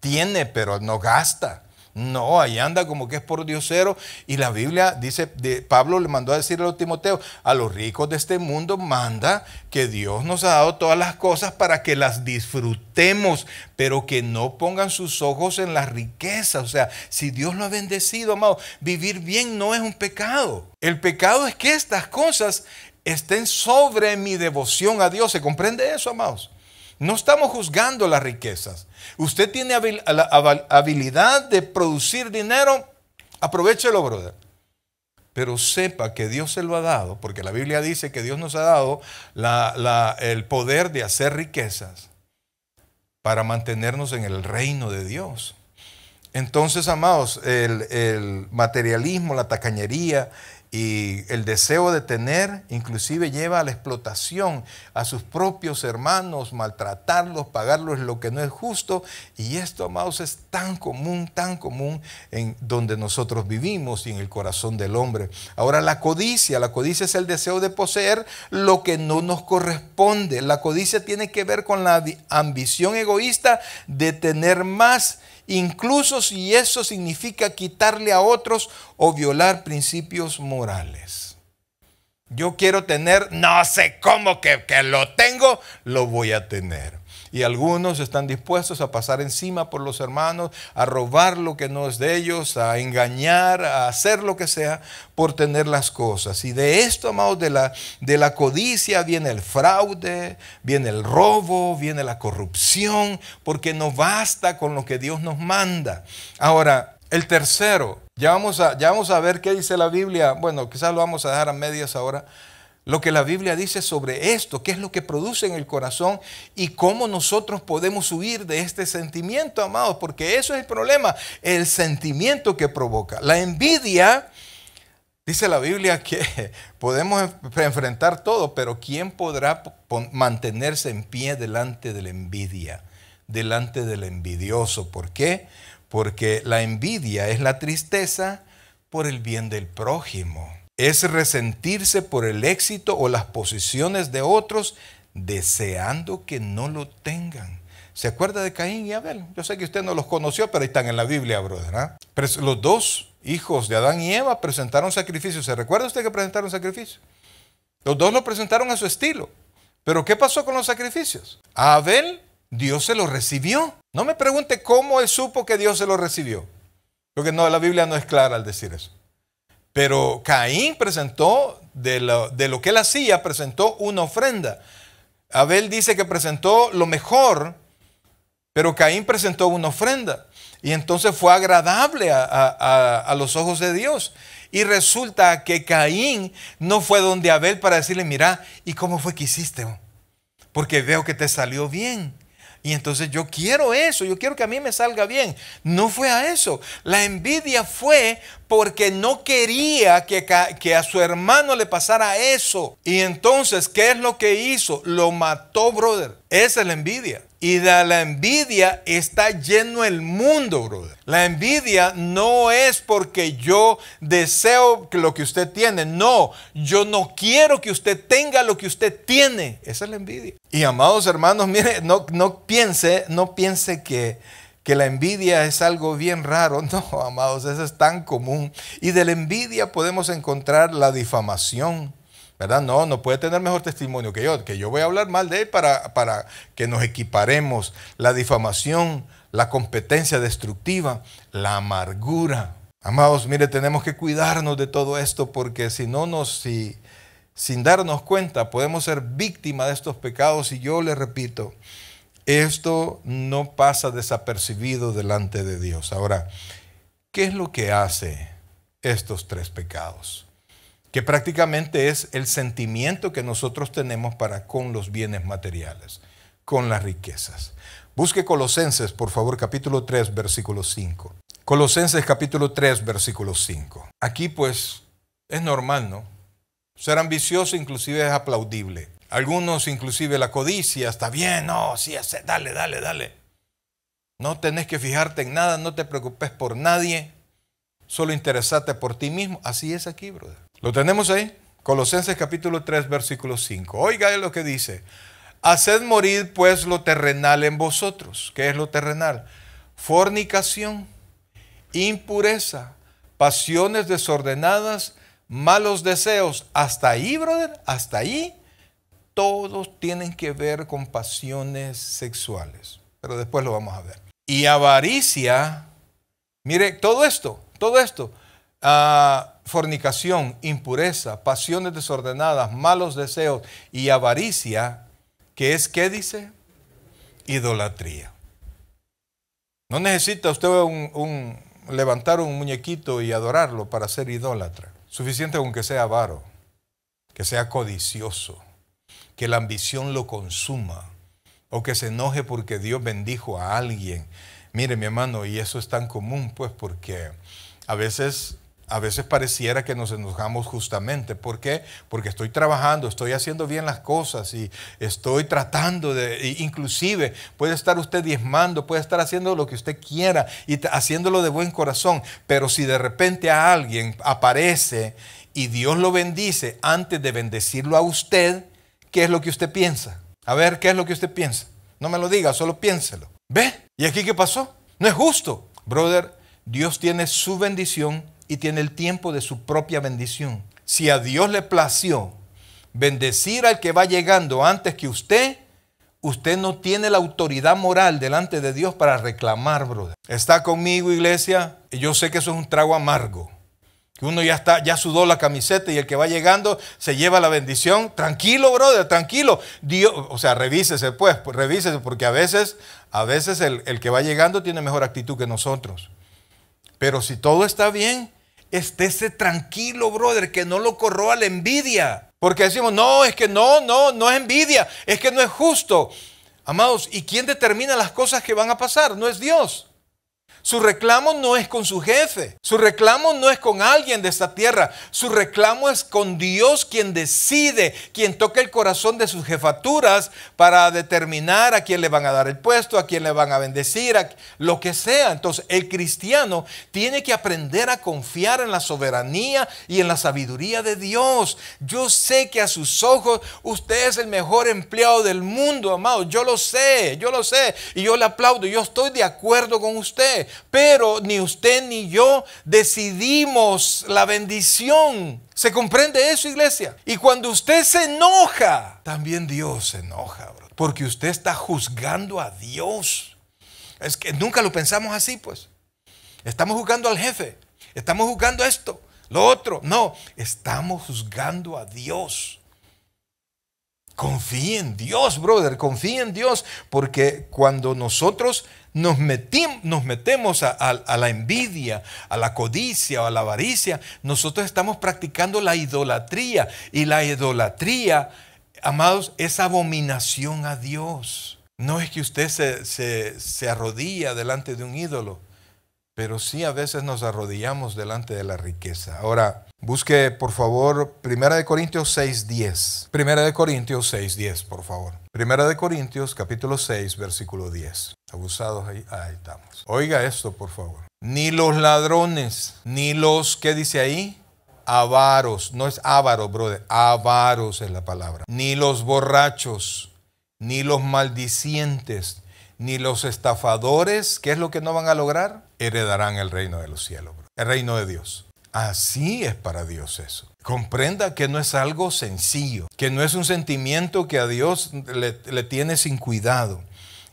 tiene, pero no gasta. No, ahí anda como que es por diosero. Y la Biblia dice, Pablo le mandó a decirle a Timoteo, a los ricos de este mundo manda que Dios nos ha dado todas las cosas para que las disfrutemos, pero que no pongan sus ojos en las riquezas. O sea, si Dios lo ha bendecido, amado, vivir bien no es un pecado. El pecado es que estas cosas estén sobre mi devoción a Dios. ¿Se comprende eso, amados? No estamos juzgando las riquezas. Usted tiene la habilidad de producir dinero, aprovéchelo, brother. Pero sepa que Dios se lo ha dado, porque la Biblia dice que Dios nos ha dado el poder de hacer riquezas para mantenernos en el reino de Dios. Entonces, amados, el materialismo, la tacañería y el deseo de tener, inclusive lleva a la explotación a sus propios hermanos, maltratarlos, pagarlos lo que no es justo. Y esto, amados, es tan común en donde nosotros vivimos y en el corazón del hombre. Ahora, la codicia es el deseo de poseer lo que no nos corresponde. La codicia tiene que ver con la ambición egoísta de tener más, incluso si eso significa quitarle a otros o violar principios morales. Yo quiero tener, no sé cómo que lo tengo, lo voy a tener. Y algunos están dispuestos a pasar encima por los hermanos, a robar lo que no es de ellos, a engañar, a hacer lo que sea por tener las cosas. Y de esto, amados, de la codicia viene el fraude, viene el robo, viene la corrupción, porque no basta con lo que Dios nos manda. Ahora, el tercero, ya vamos a ver qué dice la Biblia. Bueno, quizás lo vamos a dejar a medias ahora. Lo que la Biblia dice sobre esto, qué es lo que produce en el corazón y cómo nosotros podemos huir de este sentimiento, amados, porque eso es el problema, el sentimiento que provoca. La envidia, dice la Biblia que podemos enfrentar todo, pero ¿quién podrá mantenerse en pie delante de la envidia, delante del envidioso? ¿Por qué? Porque la envidia es la tristeza por el bien del prójimo. Es resentirse por el éxito o las posiciones de otros, deseando que no lo tengan. ¿Se acuerda de Caín y Abel? Yo sé que usted no los conoció, pero ahí están en la Biblia, brother, ¿eh? Pero los dos hijos de Adán y Eva presentaron sacrificios. ¿Se recuerda usted que presentaron sacrificios? Los dos lo presentaron a su estilo. ¿Pero qué pasó con los sacrificios? A Abel, Dios se lo recibió. No me pregunte cómo él supo que Dios se lo recibió, porque no, la Biblia no es clara al decir eso. Pero Caín presentó, de lo que él hacía, presentó una ofrenda. Abel dice que presentó lo mejor, pero Caín presentó una ofrenda. Y entonces fue agradable a los ojos de Dios. Y resulta que Caín no fue donde Abel para decirle, mira, ¿y cómo fue que hiciste? Porque veo que te salió bien. Y entonces yo quiero eso, yo quiero que a mí me salga bien. No fue a eso. La envidia fue porque no quería que a su hermano le pasara eso. Y entonces, ¿qué es lo que hizo? Lo mató, brother. Esa es la envidia. Y de la envidia está lleno el mundo, brother. La envidia no es porque yo deseo lo que usted tiene. No, yo no quiero que usted tenga lo que usted tiene. Esa es la envidia. Y amados hermanos, mire, no piense que la envidia es algo bien raro. No, amados, eso es tan común. Y de la envidia podemos encontrar la difamación, ¿verdad? No puede tener mejor testimonio que yo voy a hablar mal de él para que nos equiparemos. La difamación, la competencia destructiva, la amargura. Amados, mire, tenemos que cuidarnos de todo esto porque sin darnos cuenta podemos ser víctimas de estos pecados. Y yo le repito, esto no pasa desapercibido delante de Dios. Ahora, ¿qué es lo que hace estos tres pecados? Que prácticamente es el sentimiento que nosotros tenemos para con los bienes materiales, con las riquezas. Busque Colosenses, por favor, capítulo 3, versículo 5. Colosenses capítulo 3, versículo 5. Aquí pues es normal, ¿no? Ser ambicioso inclusive es aplaudible. Algunos inclusive la codicia, está bien, no, sí, dale. No tenés que fijarte en nada, no te preocupes por nadie, solo interesate por ti mismo. Así es aquí, brother. ¿Lo tenemos ahí? Colosenses capítulo 3, versículo 5. Oiga lo que dice. Haced morir pues lo terrenal en vosotros. ¿Qué es lo terrenal? fornicación, impureza, pasiones desordenadas, malos deseos. Hasta ahí, brother, hasta ahí, todos tienen que ver con pasiones sexuales. Pero después lo vamos a ver. Y avaricia, mire, todo esto, fornicación, impureza, pasiones desordenadas, malos deseos y avaricia, que es, ¿qué dice? Idolatría. No necesita usted levantar un muñequito y adorarlo para ser idólatra. Suficiente con que sea avaro, que sea codicioso, que la ambición lo consuma, o que se enoje porque Dios bendijo a alguien. Mire, mi hermano, y eso es tan común, pues, porque a veces pareciera que nos enojamos justamente. ¿Por qué? Porque estoy trabajando, estoy haciendo bien las cosas y estoy tratando de, inclusive puede estar usted diezmando, puede estar haciendo lo que usted quiera y haciéndolo de buen corazón, pero si de repente a alguien aparece y Dios lo bendice antes de bendecirlo a usted, ¿qué es lo que usted piensa? A ver, ¿qué es lo que usted piensa? No me lo diga, solo piénselo. ¿Ve? ¿Y aquí qué pasó? No es justo. Brother, Dios tiene su bendición y tiene el tiempo de su propia bendición. Si a Dios le plació bendecir al que va llegando antes que usted no tiene la autoridad moral delante de Dios para reclamar, brother. ¿Está conmigo, iglesia? Y yo sé que eso es un trago amargo. Que uno ya sudó la camiseta y el que va llegando se lleva la bendición. Tranquilo, brother, tranquilo. Dios, o sea, revísese pues, revísese, porque a veces el que va llegando tiene mejor actitud que nosotros. Pero si todo está bien, estése tranquilo, brother, que no lo corroa la envidia. Porque decimos, no, es que no es envidia, es que no es justo. Amados, ¿y quién determina las cosas que van a pasar? No es Dios. Su reclamo no es con su jefe, su reclamo no es con alguien de esta tierra, su reclamo es con Dios, quien decide, quien toca el corazón de sus jefaturas para determinar a quién le van a dar el puesto, a quién le van a bendecir, lo que sea. Entonces el cristiano tiene que aprender a confiar en la soberanía y en la sabiduría de Dios. Yo sé que a sus ojos usted es el mejor empleado del mundo, amado, yo lo sé, y yo le aplaudo, yo estoy de acuerdo con usted. Pero ni usted ni yo decidimos la bendición. ¿Se comprende eso, iglesia? Y cuando usted se enoja, también Dios se enoja, bro, porque usted está juzgando a Dios. Es que nunca lo pensamos así, pues. Estamos juzgando al jefe, estamos juzgando esto, lo otro. No, estamos juzgando a Dios. Confíe en Dios, brother, confíe en Dios, porque cuando nosotros nos metemos a la envidia, a la codicia o a la avaricia, nosotros estamos practicando la idolatría. Y la idolatría, amados, es abominación a Dios. No es que usted se arrodilla delante de un ídolo, pero sí a veces nos arrodillamos delante de la riqueza. Ahora, busque por favor 1 Corintios 6:10. 1 Corintios 6:10, por favor. 1 Corintios capítulo 6, versículo 10. Abusados ahí estamos. Oiga esto, por favor. Ni los ladrones, ni los, ¿qué dice ahí? Avaros. No es avaro, brother. Avaros es la palabra. Ni los borrachos, ni los maldicientes, ni los estafadores, ¿qué es lo que no van a lograr? Heredarán el reino de los cielos, bro. El reino de Dios. Así es para Dios eso. Comprenda que no es algo sencillo, que no es un sentimiento que a Dios le tiene sin cuidado.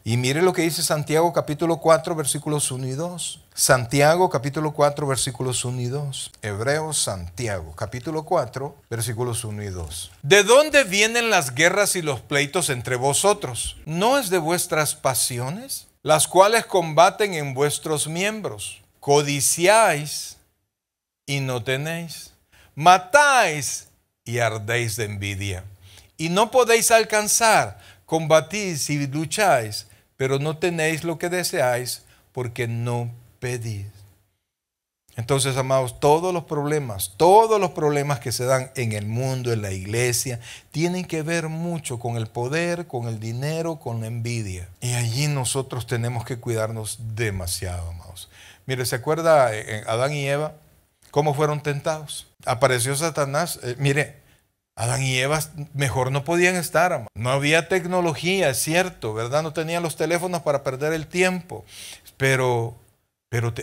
Y mire lo que dice Santiago capítulo 4 versículos 1 y 2. Santiago capítulo 4 versículos 1 y 2. Hebreos Santiago capítulo 4 versículos 1 y 2. ¿De dónde vienen las guerras y los pleitos entre vosotros? ¿No es de vuestras pasiones, las cuales combaten en vuestros miembros? Codiciáis y no tenéis, matáis y ardéis de envidia, y no podéis alcanzar, combatís y lucháis, pero no tenéis lo que deseáis, porque no pedís. Entonces, amados, todos los problemas que se dan en el mundo, en la iglesia, tienen que ver mucho con el poder, con el dinero, con la envidia. Y allí nosotros tenemos que cuidarnos demasiado, amados. Mire, ¿se acuerda en Adán y Eva cómo fueron tentados? Apareció Satanás, mire, Adán y Eva mejor no podían estar, amado. No había tecnología, es cierto, ¿verdad? No tenían los teléfonos para perder el tiempo, pero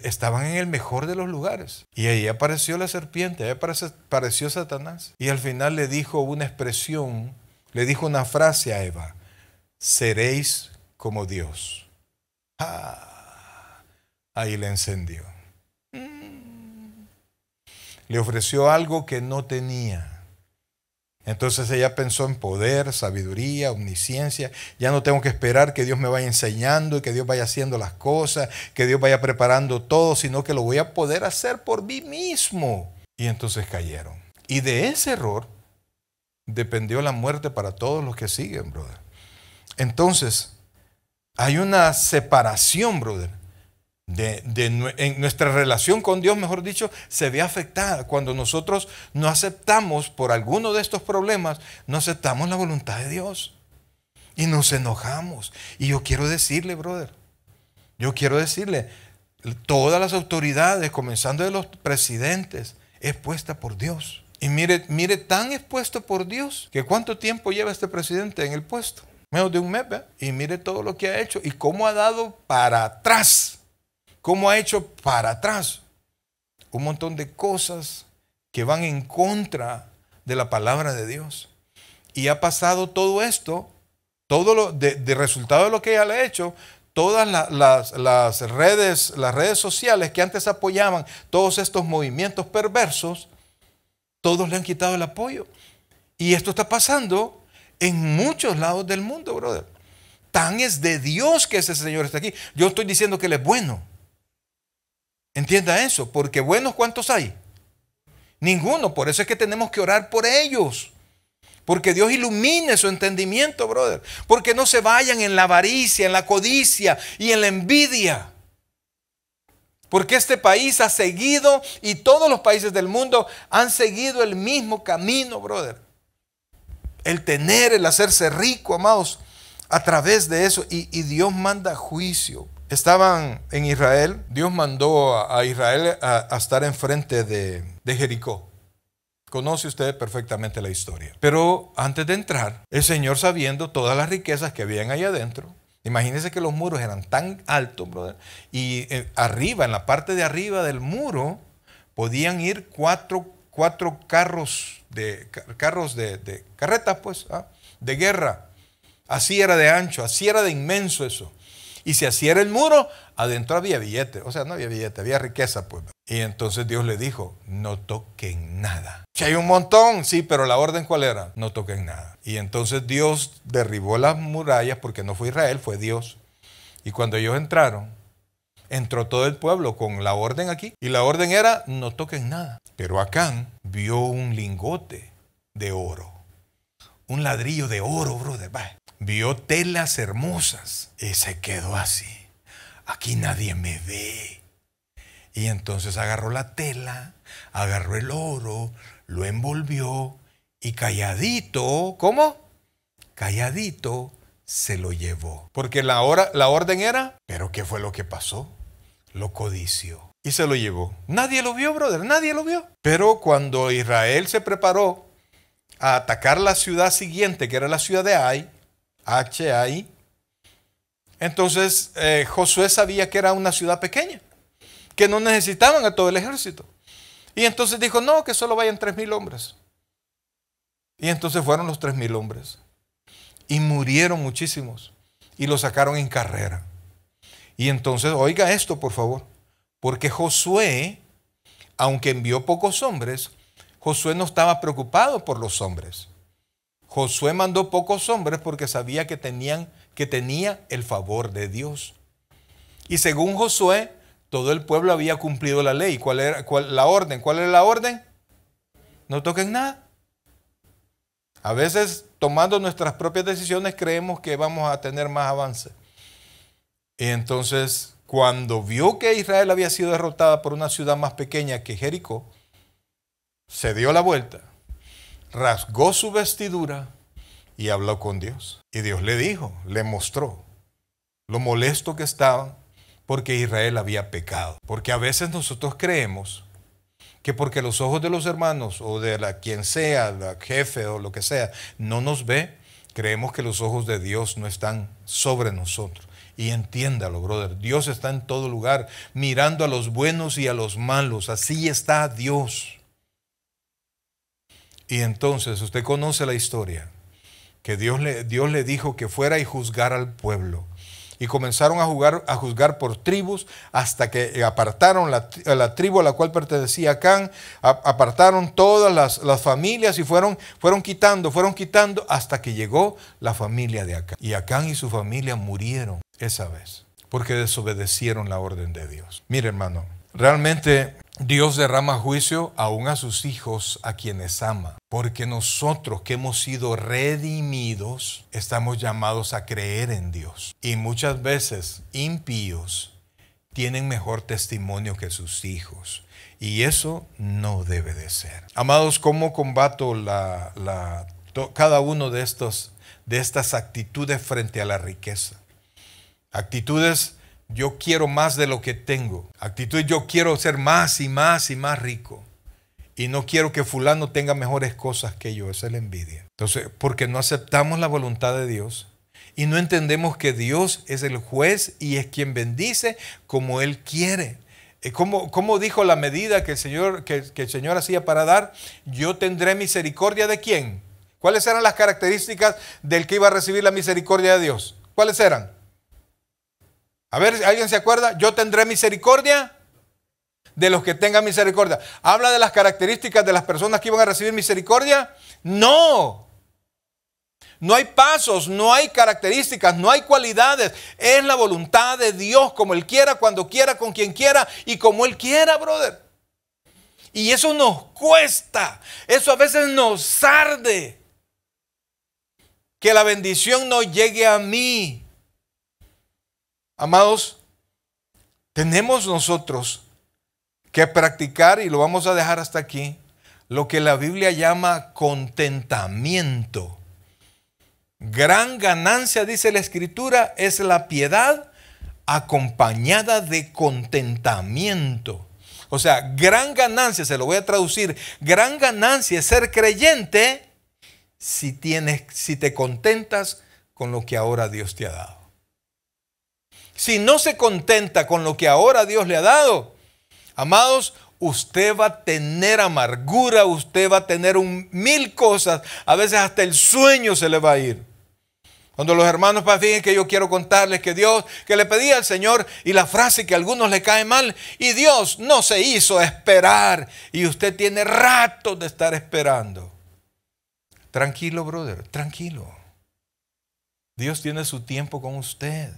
estaban en el mejor de los lugares. Y ahí apareció la serpiente, ahí apareció Satanás. Y al final le dijo una expresión, le dijo una frase a Eva: seréis como Dios. Ahí le encendió. Le ofreció algo que no tenía. Entonces ella pensó en poder, sabiduría, omnisciencia. Ya no tengo que esperar que Dios me vaya enseñando y que Dios vaya haciendo las cosas, que Dios vaya preparando todo, sino que lo voy a poder hacer por mí mismo. Y entonces cayeron. Y de ese error dependió la muerte para todos los que siguen, brother. Entonces, hay una separación, brother. En nuestra relación con Dios, mejor dicho, se ve afectada cuando nosotros no aceptamos por alguno de estos problemas, no aceptamos la voluntad de Dios y nos enojamos. Y yo quiero decirle, brother, todas las autoridades, comenzando de los presidentes, es puesta por Dios. Y mire, tan expuesto por Dios, que cuánto tiempo lleva este presidente en el puesto, menos de un mes, ¿ve? Y mire todo lo que ha hecho y cómo ha dado para atrás. ¿Cómo ha hecho para atrás? Un montón de cosas que van en contra de la palabra de Dios. Y ha pasado todo esto, de resultado de lo que ella le ha hecho, todas las redes sociales que antes apoyaban todos estos movimientos perversos, todos le han quitado el apoyo. Y esto está pasando en muchos lados del mundo, brother. Tan es de Dios que ese Señor está aquí. Yo estoy diciendo que Él es bueno. Entienda eso, porque buenos, ¿cuántos hay? Ninguno. Por eso es que tenemos que orar por ellos. Porque Dios ilumine su entendimiento, brother. Porque no se vayan en la avaricia, en la codicia y en la envidia. Porque este país ha seguido, y todos los países del mundo han seguido el mismo camino, brother. El tener, el hacerse rico, amados, a través de eso. Y Dios manda juicio. Estaban en Israel, Dios mandó a Israel a estar enfrente de Jericó. Conoce usted perfectamente la historia. Pero antes de entrar, el Señor, sabiendo todas las riquezas que habían allá adentro, imagínense que los muros eran tan altos, brother, y arriba, en la parte de arriba del muro, podían ir cuatro carros de carretas, pues, de guerra. Así era de ancho, así era de inmenso eso. Y si así era el muro, adentro había billete. O sea, no había billete, había riqueza, pues. Y entonces Dios le dijo: no toquen nada. Si hay un montón, sí, pero la orden, ¿cuál era? No toquen nada. Y entonces Dios derribó las murallas, porque no fue Israel, fue Dios. Y cuando ellos entraron, entró todo el pueblo con la orden aquí. Y la orden era: no toquen nada. Pero Acán vio un lingote de oro. Un ladrillo de oro, brother. Vio telas hermosas y se quedó así. Aquí nadie me ve. Y entonces agarró la tela, agarró el oro, lo envolvió y calladito, ¿cómo? Calladito se lo llevó. Porque la orden era, pero ¿qué fue lo que pasó? Lo codició y se lo llevó. Nadie lo vio, brother, nadie lo vio. Pero cuando Israel se preparó a atacar la ciudad siguiente, que era la ciudad de Ai, H-A-I, entonces Josué sabía que era una ciudad pequeña, que no necesitaban a todo el ejército. Y entonces dijo: no, que solo vayan 3,000 hombres. Y entonces fueron los 3,000 hombres. Y murieron muchísimos. Y los sacaron en carrera. Y entonces, oiga esto, por favor. Porque Josué, aunque envió pocos hombres, Josué no estaba preocupado por los hombres. Josué mandó pocos hombres porque sabía que tenía el favor de Dios. Y según Josué, todo el pueblo había cumplido la ley. ¿Cuál era la orden? ¿Cuál era la orden? No toquen nada. A veces, tomando nuestras propias decisiones, creemos que vamos a tener más avance. Y entonces, cuando vio que Israel había sido derrotada por una ciudad más pequeña que Jericó, se dio la vuelta, rasgó su vestidura y habló con Dios. Y Dios le dijo, le mostró lo molesto que estaban porque Israel había pecado. Porque a veces nosotros creemos que porque los ojos de los hermanos o de quien sea, el jefe o lo que sea, no nos ve, creemos que los ojos de Dios no están sobre nosotros. Y entiéndalo, brother, Dios está en todo lugar, mirando a los buenos y a los malos. Así está Dios. Y entonces usted conoce la historia, que Dios le dijo que fuera y juzgara al pueblo. Y comenzaron a juzgar por tribus hasta que apartaron la tribu a la cual pertenecía Acán, apartaron todas las familias y fueron quitando hasta que llegó la familia de Acán. Y Acán y su familia murieron esa vez porque desobedecieron la orden de Dios. Mire, hermano, realmente Dios derrama juicio aún a sus hijos a quienes ama, porque nosotros que hemos sido redimidos estamos llamados a creer en Dios. Y muchas veces impíos tienen mejor testimonio que sus hijos. Y eso no debe de ser. Amados, ¿cómo combato cada uno de estas actitudes frente a la riqueza? Actitudes: yo quiero más de lo que tengo. Actitud: yo quiero ser más y más y más rico. Y no quiero que fulano tenga mejores cosas que yo. Esa es la envidia. Entonces, porque no aceptamos la voluntad de Dios y no entendemos que Dios es el juez y es quien bendice como Él quiere. Como dijo la medida que el Señor hacía para dar: yo tendré misericordia ¿de quién? ¿Cuáles eran las características del que iba a recibir la misericordia de Dios? ¿Cuáles eran? A ver, ¿alguien se acuerda? Yo tendré misericordia de los que tengan misericordia. ¿Habla de las características de las personas que iban a recibir misericordia? No. No hay pasos, no hay características, no hay cualidades. Es la voluntad de Dios, como Él quiera, cuando quiera, con quien quiera y como Él quiera, brother. Y eso nos cuesta. Eso a veces nos arde. Que la bendición no llegue a mí. Amados, tenemos nosotros que practicar, y lo vamos a dejar hasta aquí, lo que la Biblia llama contentamiento. Gran ganancia, dice la Escritura, es la piedad acompañada de contentamiento. O sea, gran ganancia, se lo voy a traducir, gran ganancia es ser creyente si te contentas con lo que ahora Dios te ha dado. Si no se contenta con lo que ahora Dios le ha dado, amados, usted va a tener amargura, usted va a tener mil cosas, a veces hasta el sueño se le va a ir. Cuando los hermanos fíjense que yo quiero contarles que le pedía al Señor, y la frase que a algunos le cae mal: y Dios no se hizo esperar, y usted tiene rato de estar esperando. Tranquilo, brother, tranquilo. Dios tiene su tiempo con usted.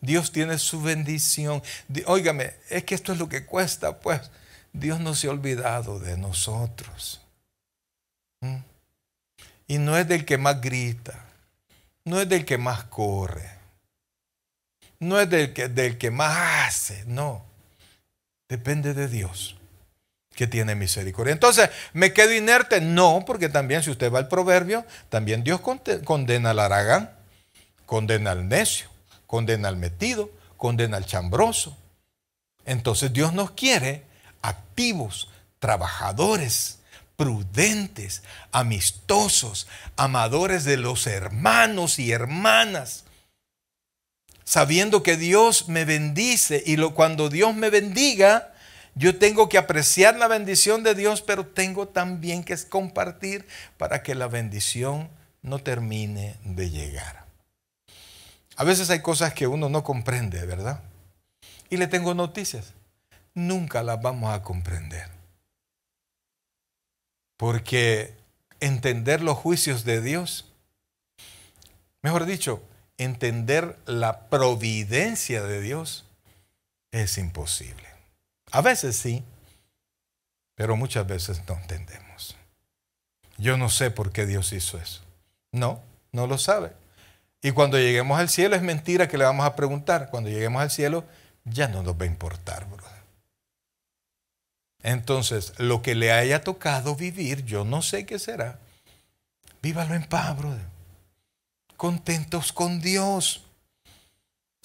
Dios tiene su bendición. Óigame, es que esto es lo que cuesta, pues. Dios no se ha olvidado de nosotros. Y no es del que más grita, no es del que más corre, no es del que más hace, no. Depende de Dios, que tiene misericordia. Entonces, ¿me quedo inerte? No, porque también, si usted va al proverbio, también Dios condena al haragán, condena al necio, condena al metido, condena al chambroso. Entonces Dios nos quiere activos, trabajadores, prudentes, amistosos, amadores de los hermanos y hermanas, sabiendo que Dios me bendice, y cuando Dios me bendiga, yo tengo que apreciar la bendición de Dios, pero tengo también que compartir para que la bendición no termine de llegar. A veces hay cosas que uno no comprende, ¿verdad? Y le tengo noticias: nunca las vamos a comprender. Porque entender los juicios de Dios, mejor dicho, entender la providencia de Dios, es imposible. A veces sí, pero muchas veces no entendemos. Yo no sé por qué Dios hizo eso. No lo sabe. Y cuando lleguemos al cielo, es mentira que le vamos a preguntar. Cuando lleguemos al cielo, ya no nos va a importar, brother. Entonces, lo que le haya tocado vivir, yo no sé qué será. Vívalo en paz, brother. Contentos con Dios.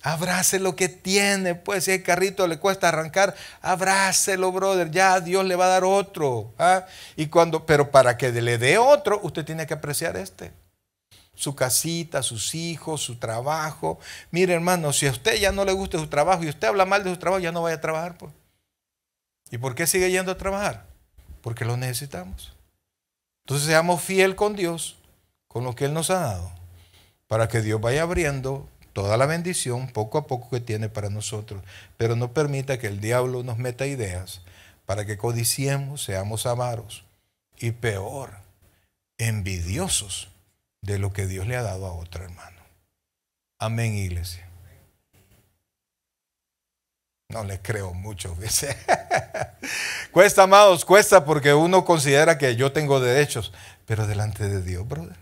Abrace lo que tiene, pues si el carrito le cuesta arrancar, abrácelo, brother, ya Dios le va a dar otro. ¿Ah? Pero para que le dé otro, usted tiene que apreciar su casita, sus hijos, su trabajo. Mire, hermano, si a usted ya no le gusta su trabajo y usted habla mal de su trabajo, ya no vaya a trabajar, pues. ¿Y por qué sigue yendo a trabajar? Porque lo necesitamos. Entonces seamos fiel con Dios, con lo que Él nos ha dado, para que Dios vaya abriendo toda la bendición poco a poco que tiene para nosotros. Pero no permita que el diablo nos meta ideas para que codiciemos, seamos avaros y peor, envidiosos de lo que Dios le ha dado a otro hermano. Amén, iglesia. No les creo mucho. Cuesta, amados, cuesta porque uno considera que yo tengo derechos, pero delante de Dios, brother.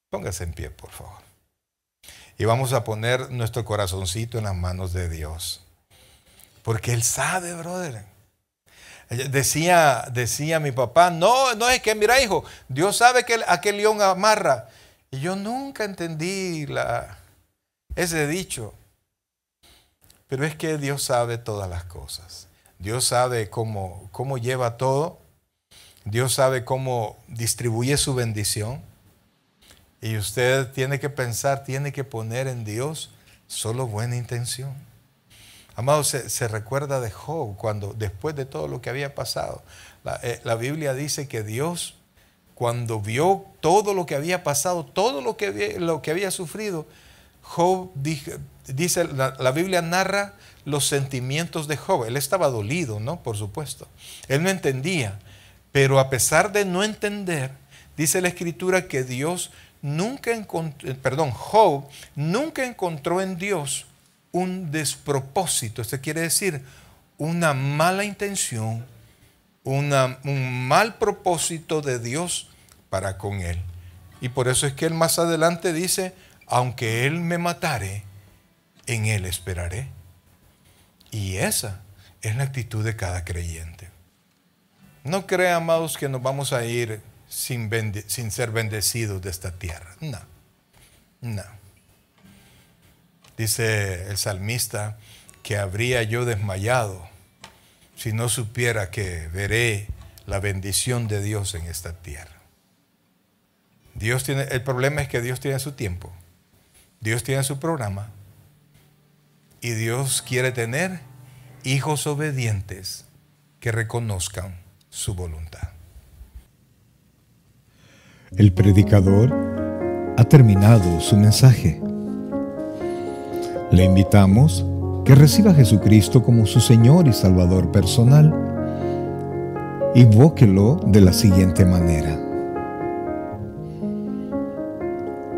Póngase en pie, por favor. Y vamos a poner nuestro corazoncito en las manos de Dios. Porque Él sabe, brother. Decía mi papá, no es que, mira, hijo, Dios sabe que aquel león amarra. Y yo nunca entendí ese dicho. Pero es que Dios sabe todas las cosas. Dios sabe cómo lleva todo. Dios sabe cómo distribuye su bendición. Y usted tiene que pensar, tiene que poner en Dios solo buena intención. Amado, se recuerda de Job cuando después de todo lo que había pasado. La Biblia dice que Dios, cuando vio todo lo que había pasado, todo lo que había sufrido, Job dice, la Biblia narra los sentimientos de Job. Él estaba dolido, ¿no? Por supuesto. Él no entendía. Pero a pesar de no entender, dice la Escritura que Job nunca encontró en Dios un despropósito. Esto quiere decir una mala intención, un mal propósito de Dios para con él. Y por eso es que él más adelante dice, aunque él me matare, en él esperaré. Y esa es la actitud de cada creyente. No crea, amados, que nos vamos a ir sin ser bendecidos de esta tierra. No. Dice el salmista que habría yo desmayado si no supiera que veré la bendición de Dios en esta tierra. El problema es que Dios tiene su tiempo, Dios tiene su programa y Dios quiere tener hijos obedientes que reconozcan su voluntad. El predicador ha terminado su mensaje. Le invitamos que reciba a Jesucristo como su Señor y Salvador personal. Invóquelo de la siguiente manera.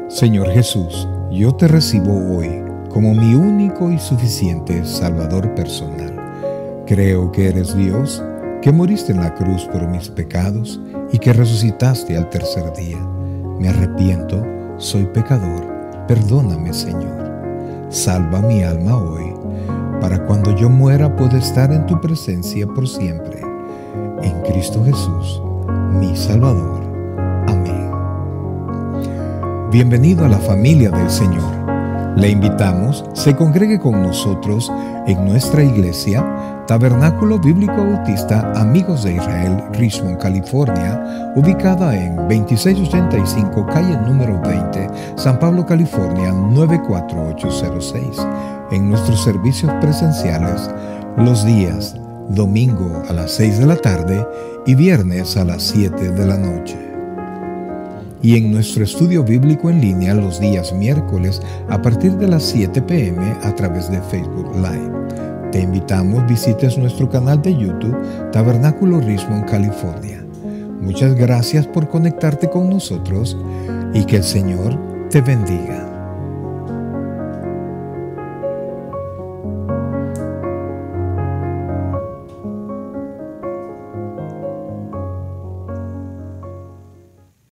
Señor Jesús, yo te recibo hoy como mi único y suficiente Salvador personal. Creo que eres Dios, que moriste en la cruz por mis pecados y que resucitaste al tercer día. Me arrepiento, soy pecador, perdóname, Señor. Salva mi alma hoy, para cuando yo muera pueda estar en tu presencia por siempre. En Cristo Jesús, mi Salvador. Amén. Bienvenido a la familia del Señor. Le invitamos, se congregue con nosotros en nuestra iglesia, Tabernáculo Bíblico Bautista Amigos de Israel, Richmond, California, ubicada en 2685 calle número 20, San Pablo, California, 94806. En nuestros servicios presenciales, los días domingo a las 6 de la tarde y viernes a las 7 de la noche. Y en nuestro estudio bíblico en línea los días miércoles a partir de las 7 p.m. a través de Facebook Live. Te invitamos, visites nuestro canal de YouTube, Tabernáculo Richmond, California. Muchas gracias por conectarte con nosotros y que el Señor te bendiga.